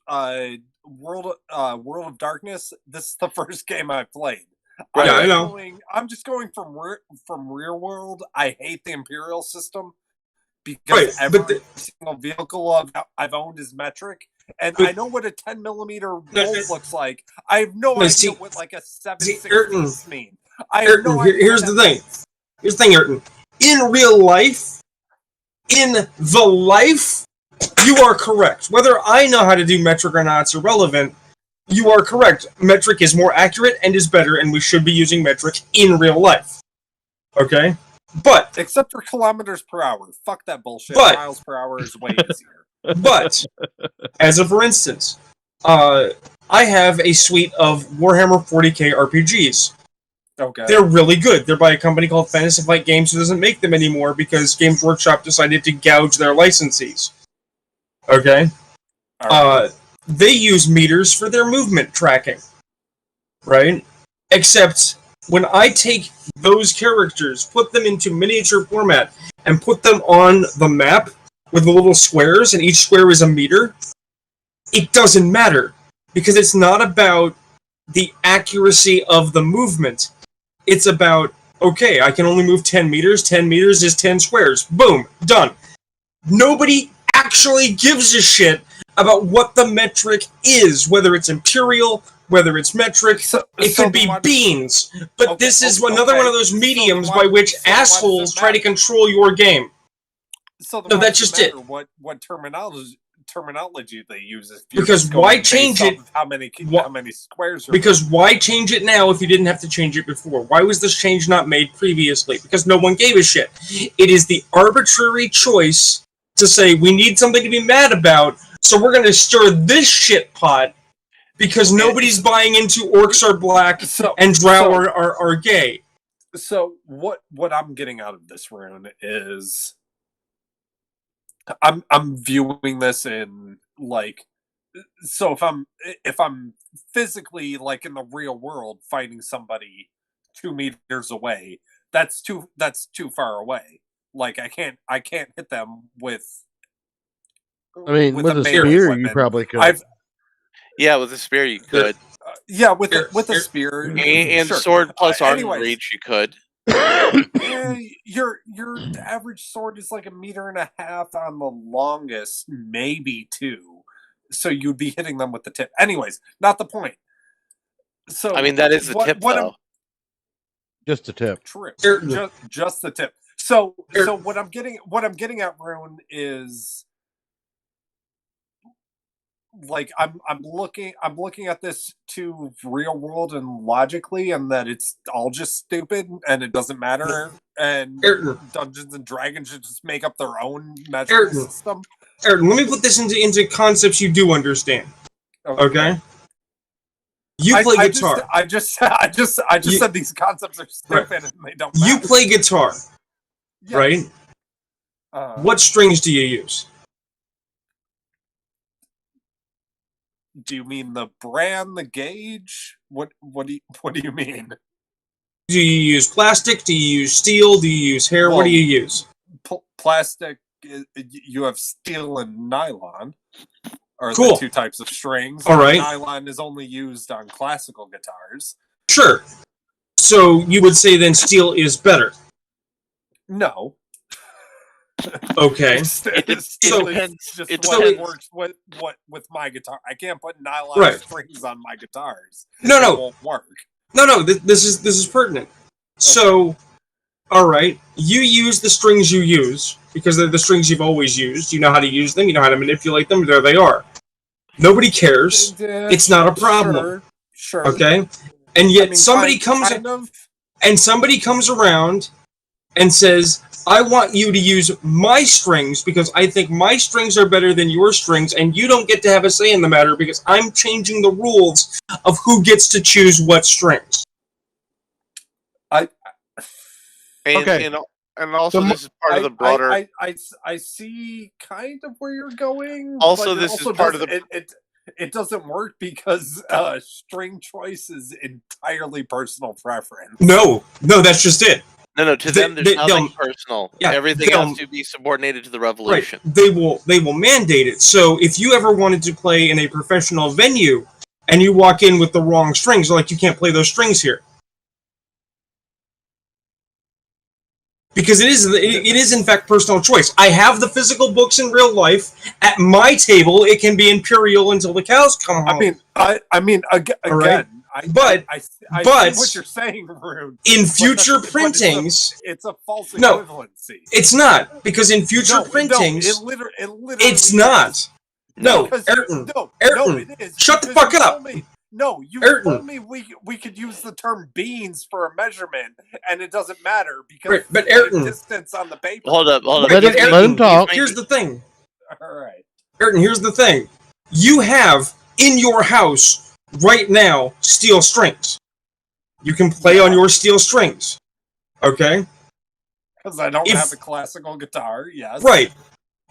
World of Darkness. This is the first game I played. Yeah, I know. I'm just going from Real World. I hate the Imperial system because every single vehicle I've owned is metric. And I know what a 10mm bolt looks like. I have no idea what like a 7.6 mean. Here's the thing. Here's the thing, Ayrton. In real life, in the life You are correct. Whether I know how to do metric or not, it's irrelevant. You are correct. Metric is more accurate and is better, and we should be using metric in real life. Okay? But... Except for kilometers per hour. Fuck that bullshit. But... Miles per hour is way easier. But, as a for instance, I have a suite of Warhammer 40k RPGs. Okay. They're really good. They're by a company called Fantasy Flight Games, who doesn't make them anymore because Games Workshop decided to gouge their licensees. Okay? Right. They use meters for their movement tracking. Right? Except, when I take those characters, put them into miniature format, and put them on the map with the little squares, and each square is a meter, it doesn't matter. Because it's not about the accuracy of the movement. It's about, okay, I can only move 10 meters. 10 meters is 10 squares. Boom. Done. Nobody actually gives a shit about what the metric is, whether it's imperial, whether it's metric. It could be beans. But this is another one of those mediums by which assholes try to control your game. So no, that's just it. What terminology they use is because why change it? How many squares? Because why change it now if you didn't have to change it before? Why was this change not made previously? Because no one gave a shit. It is the arbitrary choice to say we need something to be mad about, so we're going to stir this shit pot because nobody's buying into orcs are black and drow are gay. So what I'm getting out of this, Rune, is I'm viewing this in like, so if I'm physically like in the real world fighting somebody 2 meters away, that's too far away. Like I can't hit them with. I mean, with a spear, weapon. You probably could. With a spear you could. With a spear and sure. Sword plus arm reach you could. Your average sword is like 1.5 meters on the longest, maybe 2. So you'd be hitting them with the tip. Anyways, not the point. So I mean, that is the tip, though. Just the tip. True. Just the tip. So what I'm getting at, Rune, is like I'm looking at this to real world and logically, and that it's all just stupid and it doesn't matter, and Dungeons and Dragons should just make up their own measuring system. Ayrton, let me put this into concepts you do understand. Okay? You play guitar. I just said these concepts are stupid and they don't matter. You play guitar, right? What strings do you use? Do you mean the brand, the gauge? What do you mean? Do you use plastic? Do you use steel? Do you use hair? What do you use? Plastic. You have steel and nylon. Are cool. The 2 types of strings. All right. Nylon is only used on classical guitars. Sure. So you would say then steel is better? No. Okay. It works with my guitar. I can't put nylon strings on my guitars. No. It won't work. No. This is pertinent. Okay. So, all right, you use the strings you use because they're the strings you've always used. You know how to use them. You know how to manipulate them. There they are. Nobody cares. It's not a problem. Sure. Okay. And yet somebody comes around and says, I want you to use my strings because I think my strings are better than your strings, and you don't get to have a say in the matter because I'm changing the rules of who gets to choose what strings. And also this is part of the broader... I see kind of where you're going. Also, this is part of the... It doesn't work because string choice is entirely personal preference. No, that's just it. No, to them there's nothing personal. Yeah, everything has to be subordinated to the revolution. Right. They will mandate it. So if you ever wanted to play in a professional venue and you walk in with the wrong strings, like you can't play those strings here. Because it is in fact personal choice. I have the physical books in real life. At my table, it can be imperial until the cows come home. I mean, again, But I but- see what you're saying, Rune. in But future that's- but printings, it's a false No. equivalency. it's not, because in future No, printings, it literally it's is. not. No, Because Ayrton, no, Ayrton, it is. shut the because fuck you up. told me- no, you Ayrton. told me we could use the term beans for a measurement, and it doesn't matter because Right, but the Ayrton- distance on the paper. Hold up. Right, Let but him talk. Here's the thing. All right. Ayrton, here's the thing. You have, in your house, right now, steel strings. You can play on your steel strings. Okay? Because I don't If- have a classical guitar. Yes. Right.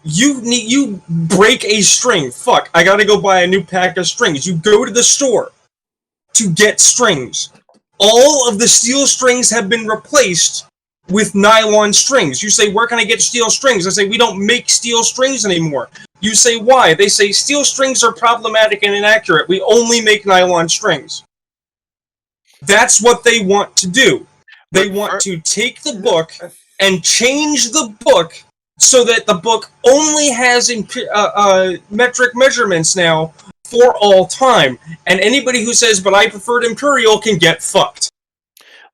You break a string. Fuck, I gotta go buy a new pack of strings. You go to the store to get strings. All of the steel strings have been replaced with nylon strings. You say, where can I get steel strings? I say, we don't make steel strings anymore. You say, why? They say, steel strings are problematic and inaccurate. We only make nylon strings. That's what they want to do. They want to take the book and change the book so that the book only has metric measurements now for all time. And anybody who says, but I preferred imperial, can get fucked.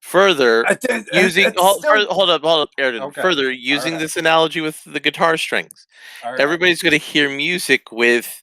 Further, using it's hold, still- hold up, Ayrton. Okay. Further, using Alright. this analogy with the guitar strings, All right. everybody's going to hear music with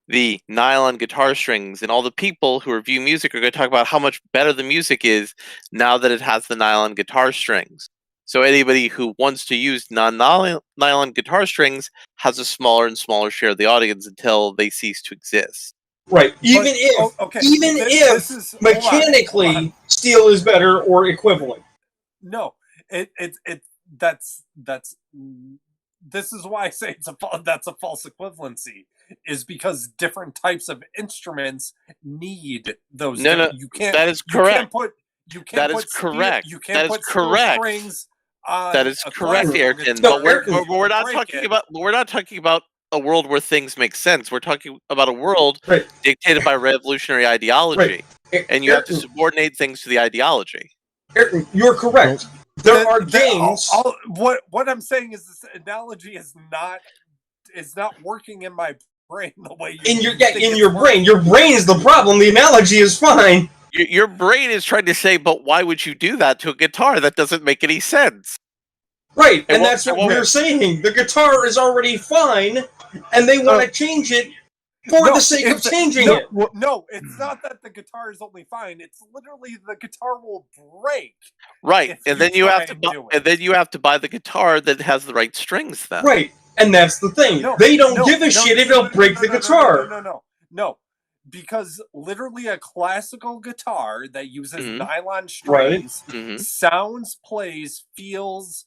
the nylon guitar strings, and all the people who review music are going to talk about how much better the music is now that it has the nylon guitar strings. So anybody who wants to use non-nylon guitar strings has a smaller and smaller share of the audience until they cease to exist. Right. Even But- if, oh, okay, even this- if this is- hold on, mechanically hold on. steel is better or equivalent. No, that's this is why I say that's a false equivalency, is because different types of instruments need those. No, you can't. that is You can't correct. put. You can't That is put steel- correct. You can't That is put steel correct. strings on That is a correct, classical Ayrton. guitar. But we're, Ayrton, but we're not break talking it. about a world where things make sense. We're talking about a world Right. dictated by revolutionary ideology, and you have to Ayrton, subordinate things to the ideology. Ayrton, you're correct. There are games. What I'm saying is this analogy is not working in my brain the way you In your think in it's your brain. working. Your brain is the problem. The analogy is fine. Your brain is trying to say, but why would you do that to a guitar? That doesn't make any sense. Right, And and what- that's what and what- we're saying. The guitar is already fine, and they want to change it for No, the sake of it's- changing no, it. No, it's not that the guitar is only fine. It's literally the guitar will break. Right, If and then you you try have to and buy, do it. and then you have to buy the guitar that has the right strings. Then Right, and that's the thing. No, They don't no, give a no, shit no, if it'll no, break no, the no, guitar. No, because literally a classical guitar that uses Mhm. nylon Right. strings Mhm. sounds, plays, feels,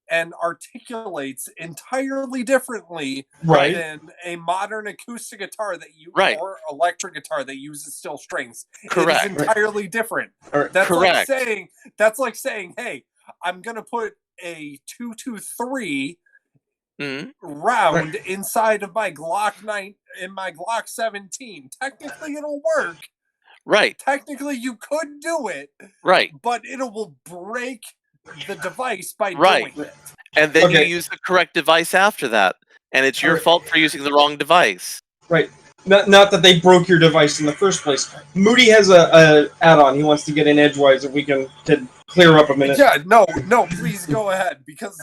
and articulates entirely differently Right. than a modern acoustic guitar that Right. or electric guitar that uses steel strings. Correct. It is entirely different. Alright. That's Correct. like saying, hey, I'm gonna put a 223 Mhm. round inside of my Glock 9 in my Glock 17. Technically it'll work. Right, Technically you could do it, right, but it will break the device by Right. doing it. and then Okay. you use the correct device after that, and it's your Alright. fault for using the wrong device. Right. Not that they broke your device in the first place. Moody has a add-on. He wants to get in edgewise if we can clear up a minute. Yeah, no, please go ahead because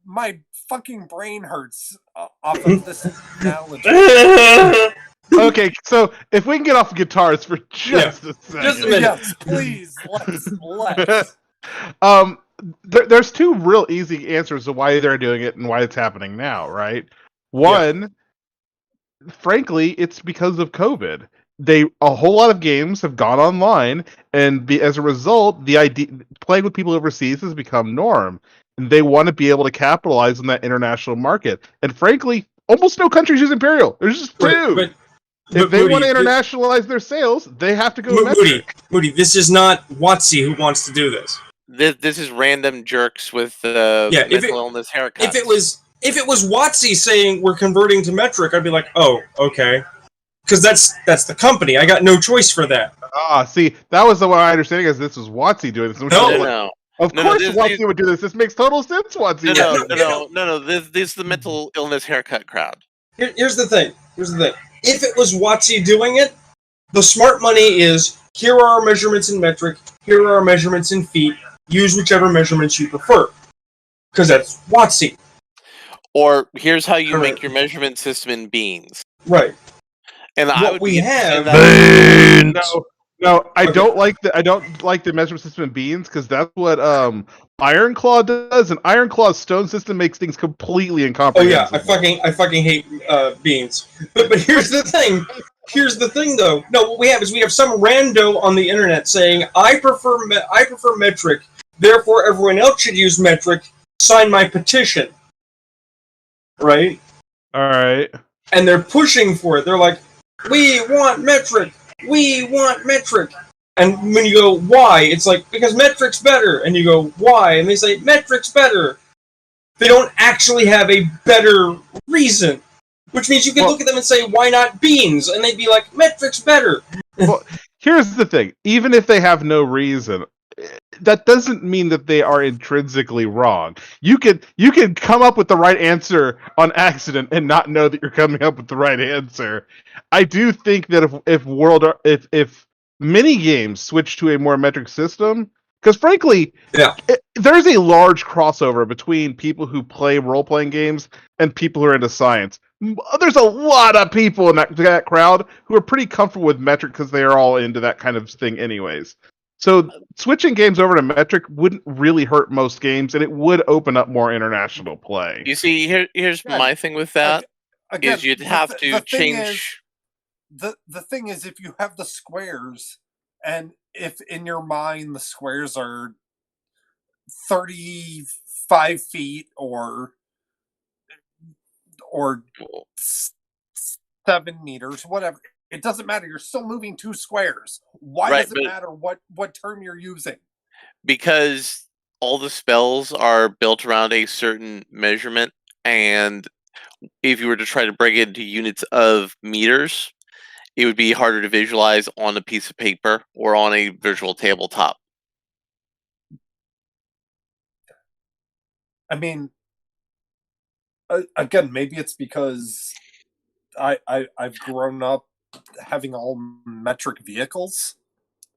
my fucking brain hurts off of this analogy. Okay, so if we can get off of guitars for just a second. Just a minute. Yes, please, let's. There's two real easy answers to why they're doing it and why it's happening now, right? One, frankly, it's because of COVID. A whole lot of games have gone online, and as a result, the idea playing with people overseas has become norm, and they want to be able to capitalize on that international market. And frankly, almost no countries use Imperial. There's just two. But if they Moody, want to internationalize their sales, they have to go metric. Moody, this is not WotC who wants to do this. This is random jerks with if mental illness haircuts. If it was WotC saying we're converting to metric, I'd be like, oh, okay, because that's the company. I got no choice for that. Ah, see, that was the way I understanding is this was WotC doing this. No. no. Of No, course, this- WotC would do this. This makes total sense. WotC. No. This is the mental illness haircut crowd. Here's the thing. If it was WotC doing it, The smart money is, here are our measurements in metric, here are our measurements in feet, use whichever measurements you prefer. Because that's WotC. Or here's how you make Correct. your measurement system in beans. Right. And I What would we be have... and that, No, I Okay. don't like the measurement system in beans because that's what Ironclaw does, and Ironclaw's stone system makes things completely Oh incomprehensible. yeah, I fucking hate beans. But here's the thing. Here's the thing, though. No, what we have is we have some rando on the internet saying, I prefer metric, therefore everyone else should use metric, sign my petition. Right? Alright. And they're pushing for it. They're like, we want metric! We want metric! And when you go, why? It's like, because metric's better. And you go, why? And they say, metric's better. They don't actually have a better reason. Which means you could look at them and say, why not beans? And they'd be like, metric's better. Well, here's the thing. Even if they have no reason, that doesn't mean that they are intrinsically wrong. You can come up with the right answer on accident and not know that you're coming up with the right answer. I do think that if mini games switch to a more metric system, because frankly, there's a large crossover between people who play role-playing games and people who are into science. There's a lot of people in that crowd who are pretty comfortable with metric because they are all into that kind of thing anyways. So switching games over to metric wouldn't really hurt most games, and it would open up more international play. you see, here's my thing with that Again, is you'd have to change. The thing is, if you have the squares, and if in your mind the squares are 35 feet or 7 meters, whatever. It doesn't matter. You're still moving 2 squares. Why does it matter what term you're using? Because all the spells are built around a certain measurement, and if you were to try to break it into units of meters, it would be harder to visualize on a piece of paper or on a virtual tabletop. I mean, again, maybe it's because I've grown up having all metric vehicles.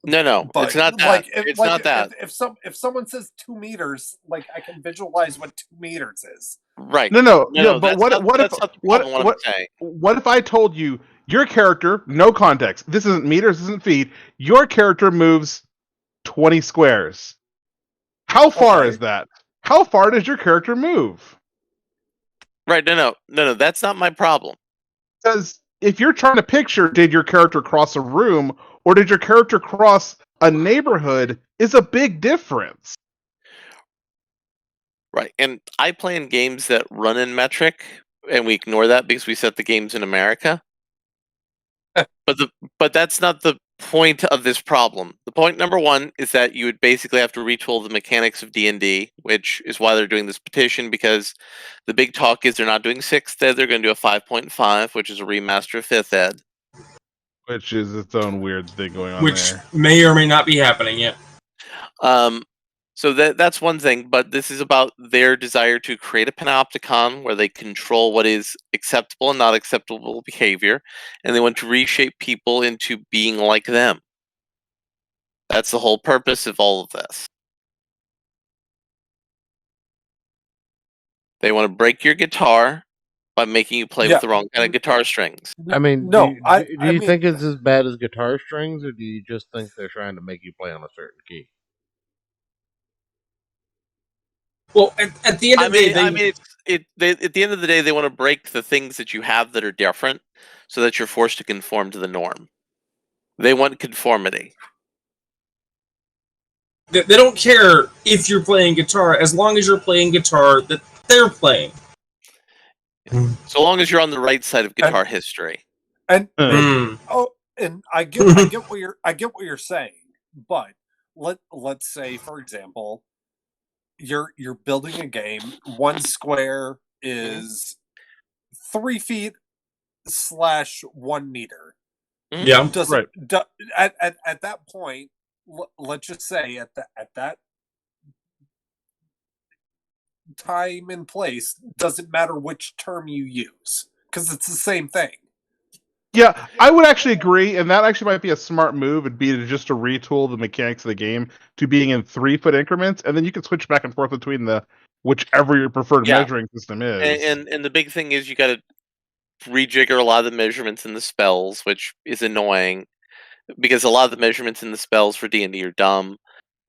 No, but it's not that. It's not that. If someone says 2 meters, like I can visualize what 2 meters is. Right. No. But what if I told you your character, no context, this isn't meters, this isn't feet, your character moves 20 squares. How far is that? How far does your character move? Right, no, that's not my problem. Because if you're trying to picture, did your character cross a room or did your character cross a neighborhood, is a big difference. Right, and I play in games that run in metric, and we ignore that because we set the games in America. But that's not the point of this problem. The point number one is that you would basically have to retool the mechanics of D&D, which is why they're doing this petition, because the big talk is they're not doing 6th ed, they're going to do a 5.5, which is a remaster of 5th ed. Which is its own weird thing going on which there. may or may not be happening yet. So that's one thing, but this is about their desire to create a panopticon where they control what is acceptable and not acceptable behavior, and they want to reshape people into being like them. That's the whole purpose of all of this. They want to break your guitar by making you play with the wrong kind of guitar strings. I mean, No, do you think it's as bad as guitar strings, or do you just think they're trying to make you play on a certain key? Well, at the end of the day, at the end of the day, they want to break the things that you have that are different, so that you're forced to conform to the norm. They want conformity. They don't care if you're playing guitar, as long as you're playing guitar that they're playing. So long as you're on the right side of guitar history. And I get what you're saying, but let's say, for example, you're building a game. 1 square is 3 feet / 1 meter. Yeah, right. At that point, let's just say at that time and place, doesn't matter which term you use, because it's the same thing. Yeah, I would actually agree, and that actually might be a smart move. It'd be just to retool the mechanics of the game to being in 3-foot increments, and then you can switch back and forth between the whichever your preferred Yeah. measuring system is. And the big thing is you got to rejigger a lot of the measurements in the spells, which is annoying because a lot of the measurements in the spells for D&D are dumb.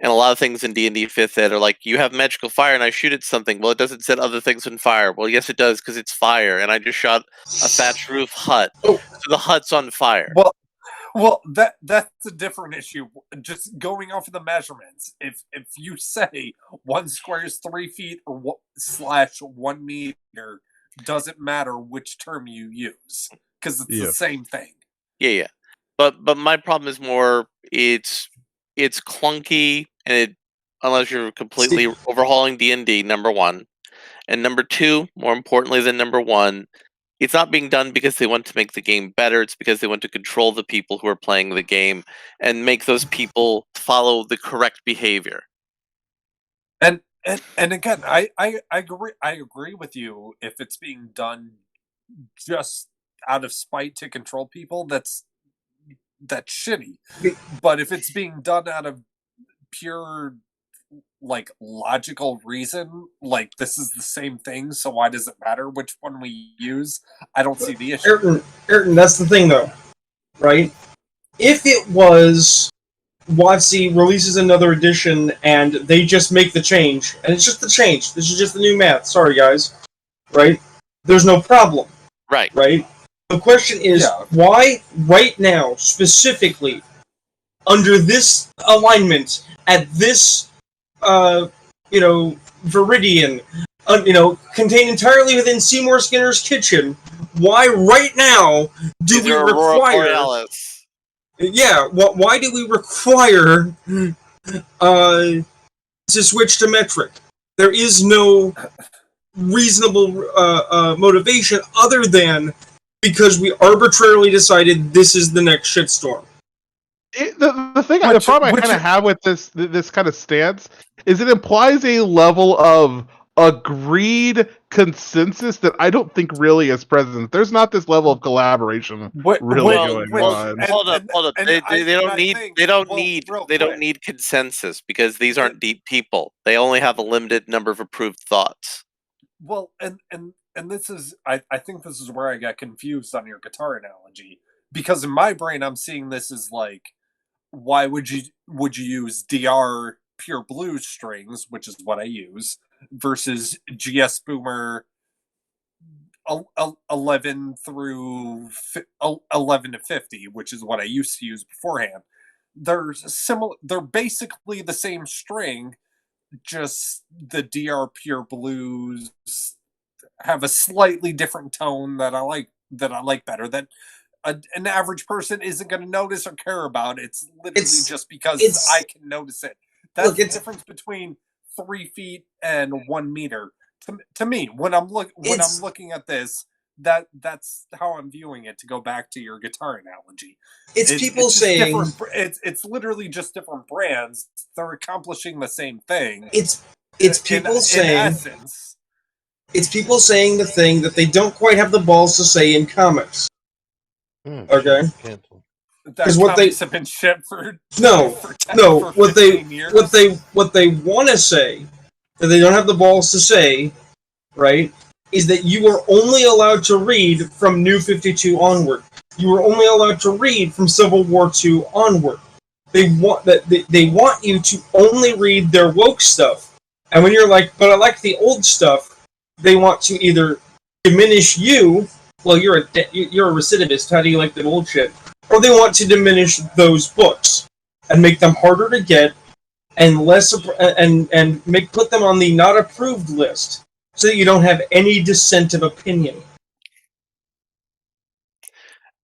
And a lot of things in D&D 5th Ed are like, you have magical fire and I shoot at something. Well, it doesn't set other things on fire. Well, yes, it does because it's fire. And I just shot a thatched roof hut. Oh. So the hut's on fire. Well, that's a different issue. Just going off of the measurements, if you say 1 square is 3 feet or /1 meter, doesn't matter which term you use because it's the same thing. Yeah. But my problem is more it's clunky and unless you're completely overhauling D&D, number one, and number two, more importantly than number one, it's not being done because they want to make the game better. It's because they want to control the people who are playing the game and make those people follow the correct behavior. And again, I agree with you. If it's being done just out of spite to control people, that's shitty. But if it's being done out of pure like logical reason, like this is the same thing, so why does it matter which one we use? I don't see the issue. Ayrton, that's the thing though, right? If it was WotC releases another edition and they just make the change, and it's just the change, this is just the new math, sorry guys, right? There's no problem. Right. The question is, why right now, specifically, under this alignment, at this, Viridian, contained entirely within Seymour Skinner's kitchen, why right now do we require... Yeah, why do we require to switch to metric? There is no reasonable motivation other than because we arbitrarily decided this is the next shitstorm. The problem I kind of have with this kind of stance is it implies a level of agreed consensus that I don't think really is present. There's not this level of collaboration going on. Hold up. They don't need consensus because these aren't deep people. They only have a limited number of approved thoughts. Well, and this is I think this is where I got confused on your guitar analogy, because in my brain I'm seeing this as like, why would you use DR pure blues strings, which is what I use, versus GS Boomer 11 through 11 to 50, which is what I used to use beforehand. They're basically the same string, just the DR pure blues have a slightly different tone that I like better, that an average person isn't going to notice or care about. It's literally just because I can notice it. That's the difference between 3 feet and 1 meter. To me, when I'm looking at this, that's how I'm viewing it. To go back to your guitar analogy, it's people saying it's literally just different brands. They're accomplishing the same thing. It's people saying it's people saying the thing that they don't quite have the balls to say in comics. Okay. Because what they have been shipped for what they want to say that they don't have the balls to say, right, is that you are only allowed to read from New 52 onward. You are only allowed to read from Civil War II onward. They want you to only read their woke stuff, and when you're like, but I like the old stuff, they want to either diminish you. Well, you're a recidivist. How do you like the old shit? Or they want to diminish those books and make them harder to get and less and put them on the not approved list, so that you don't have any dissent of opinion.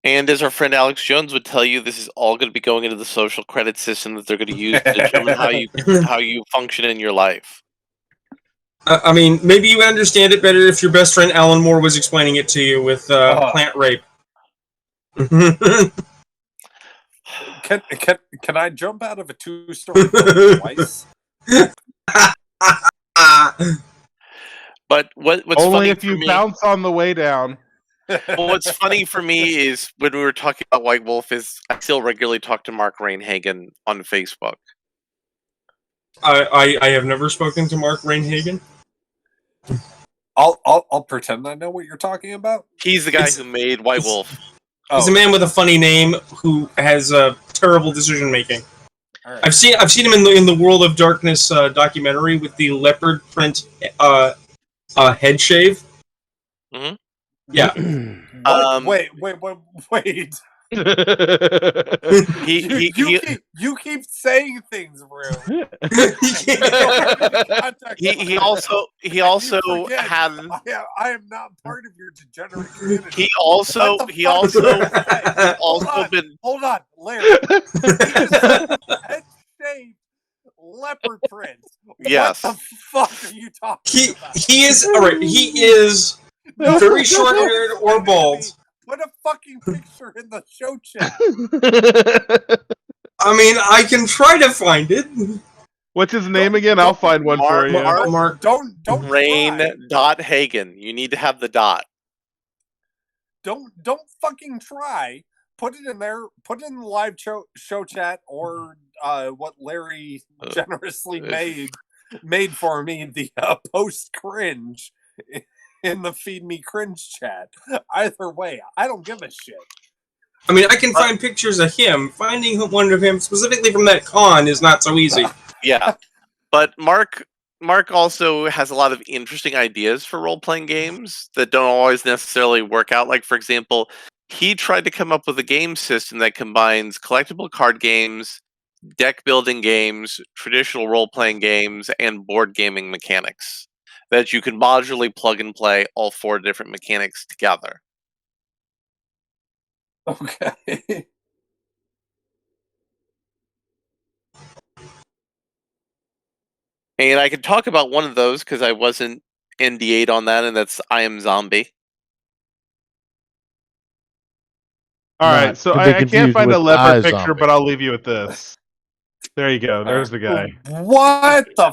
And as our friend Alex Jones would tell you, this is all going to be going into the social credit system that they're going to use to determine how you function in your life. I mean, maybe you would understand it better if your best friend Alan Moore was explaining it to you with plant rape. Can I jump out of a 2-story building twice? But what's only funny if you for me, bounce on the way down. Well, what's funny for me is when we were talking about White Wolf is I still regularly talk to Mark Rainhagen on Facebook. I have never spoken to Mark Rainhagen. I'll pretend I know what you're talking about. He's the guy who made White Wolf. He's a man with a funny name who has terrible decision making. Right. I've seen him in the World of Darkness documentary with the leopard print head shave. Mm-hmm. Yeah. Wait. You keep saying things, Rune. He also had. I am not part of your degenerate community. He also been. Hold on, Larry. Head shaved leopard print. Yes. What the fuck are you talking about? He is alright. He is very short haired or bald. Put a fucking picture in the show chat. I mean, I can try to find it. What's his name again? I'll find one for you. Mark. Don't Rain.Hagen. You need to have the dot. Don't fucking try. Put it in there. Put it in the live show chat or what Larry generously made for me, the post cringe in the Feed Me Cringe chat. Either way, I don't give a shit. I mean, I can find pictures of him. Finding one of him specifically from that con is not so easy. Yeah, but Mark also has a lot of interesting ideas for role-playing games that don't always necessarily work out. Like, for example, he tried to come up with a game system that combines collectible card games, deck-building games, traditional role-playing games, and board gaming mechanics that you can modularly plug and play all 4 different mechanics together. Okay. And I could talk about one of those because I wasn't NDA'd on that, and that's I Am Zombie. All right, so I can't find a leopard picture, but I'll leave you with this. There you go. There's the guy. What the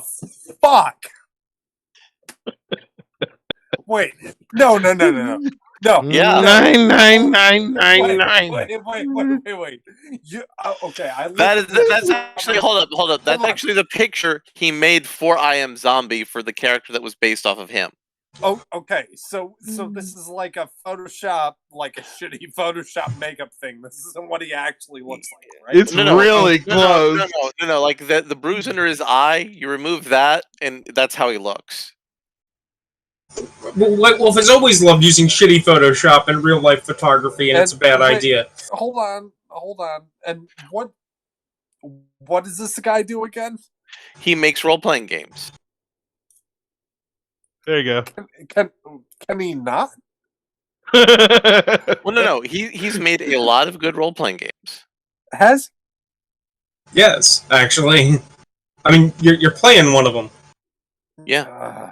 fuck? Wait. No. No. Yeah. 9999. Wait. You okay? That's actually hold up. That's actually the picture he made for I Am Zombie for the character that was based off of him. Oh, okay. So this is like a Photoshop, like a shitty Photoshop makeup thing. This isn't what he actually looks like, right? It's really close. No. Like the bruise under his eye, you remove that, and that's how he looks. White Wolf has always loved using shitty Photoshop and real life photography, and it's a bad idea. Hold on. And what does this guy do again? He makes role-playing games. There you go. Can he not? Well, no. He's made a lot of good role-playing games. Has? Yes, actually. I mean, you're playing one of them. Yeah.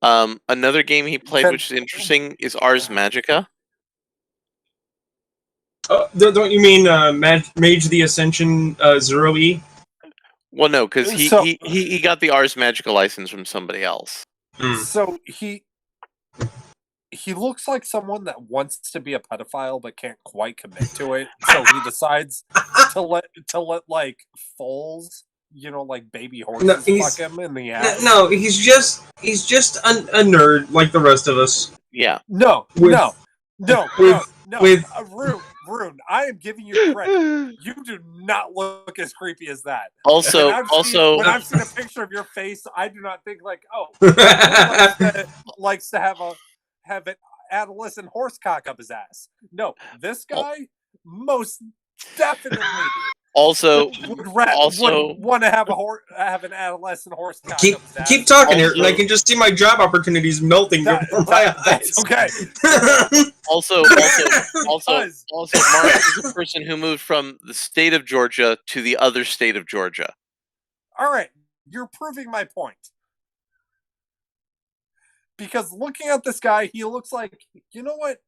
Another game he played, which is interesting, is Ars Magica. Don't you mean Mage the Ascension 0E? Well, no, because he got the Ars Magica license from somebody else. So he looks like someone that wants to be a pedophile but can't quite commit to it. So he decides to let like foals, like baby horses, fuck him in the ass. No, he's just a nerd like the rest of us. Yeah. No. Rune, I am giving you credit. You do not look as creepy as that. Also, when I've seen a picture of your face, I do not think like, likes to have an adolescent horse cock up his ass. No, this guy most definitely. Also, would want to have an adolescent horse cock up his ass. Keep talking, Ayrton. I can just see my job opportunities melting before my eyes. Okay. Also, Mark is a person who moved from the state of Georgia to the other state of Georgia. All right, you're proving my point. Because looking at this guy, he looks like, you know what?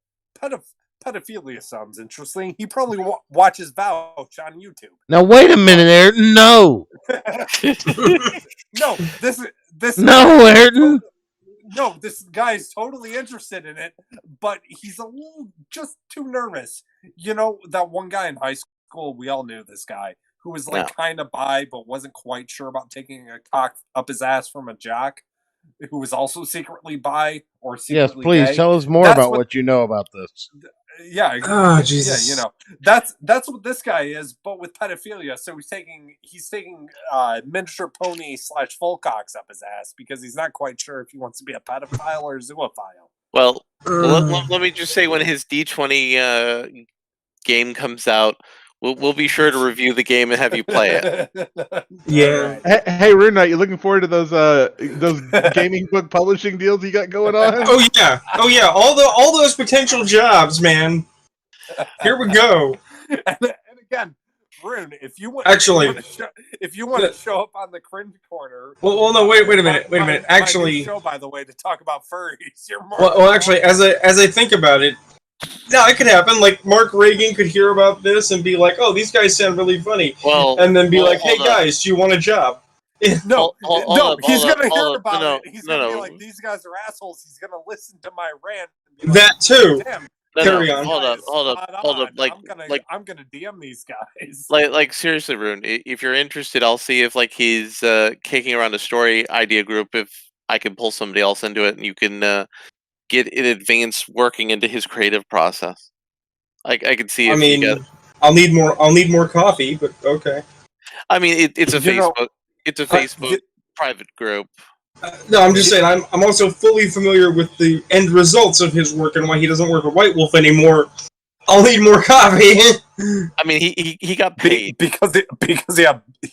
Pedophilia sounds interesting. He probably watches Vouch on YouTube. Now wait a minute, Ayrton. No. No, this. No, Ayrton. no, this guy is totally interested in it, but he's a little just too nervous. You know, that one guy in high school, we all knew this guy, who was like kind of bi, but wasn't quite sure about taking a cock up his ass from a jock, who was also secretly bi or Yes, secretly please gay. tell us more about what you know about this. Yeah, Oh, Jesus. yeah, you know, that's what this guy is, but with pedophilia. So he's taking miniature pony / full cocks up his ass because he's not quite sure if he wants to be a pedophile or a zoophile. Well, let me just say, when his D20 game comes out, we'll be sure to review the game and have you play it. Yeah. Hey, RuneKnight, you looking forward to those gaming book publishing deals you got going on? Oh yeah. Oh yeah. All those potential jobs, man. Here we go. And again, Rune, if you want to show up on the cringe corner. Well, no, wait a minute. Actually, my new show, by the way, to talk about furries. You're more well, actually, as I think about it, yeah, it could happen. Like Mark Reagan could hear about this and be like, "Oh, these guys sound really funny," and then be like, "Hey guys, do you want a job?" He's gonna hear about it. He's gonna be like, "These guys are assholes." He's gonna listen to my rant. And be like, that too. Damn, Carry on. Hold up. I'm gonna DM these guys. Like seriously, Rune, if you're interested, I'll see if like he's kicking around a story idea group. If I can pull somebody else into it, and you can get in advance working into his creative process. I can see. If I'll need more coffee, but okay. I mean, it's a Facebook. It's a Facebook private group. No, I'm just saying. I'm also fully familiar with the end results of his work and why he doesn't work at White Wolf anymore. I'll need more coffee. I mean, he got paid because he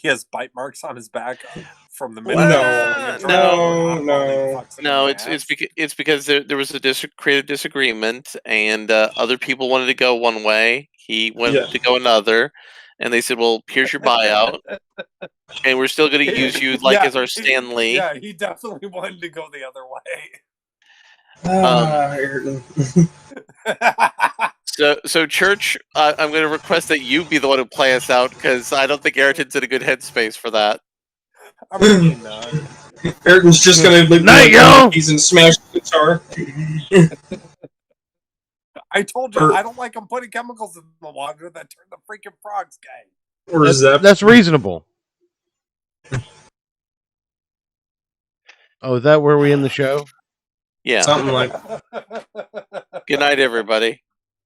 has bite marks on his back from the minute. No. It's because there was a creative disagreement, and other people wanted to go one way. He wanted to go another, and they said, "Well, here's your buyout, and we're still going to use you as our Stan Lee." Yeah, he definitely wanted to go the other way. So Church, I'm going to request that you be the one who play us out, because I don't think Ayrton's in a good headspace for that. I mean, Ayrton's just going to live he's in smash the guitar. I told you, I don't like them putting chemicals in the water that turn the freaking frogs gay. Or that's reasonable. Oh, is that where we end the show? Yeah. Something like. Good night, everybody.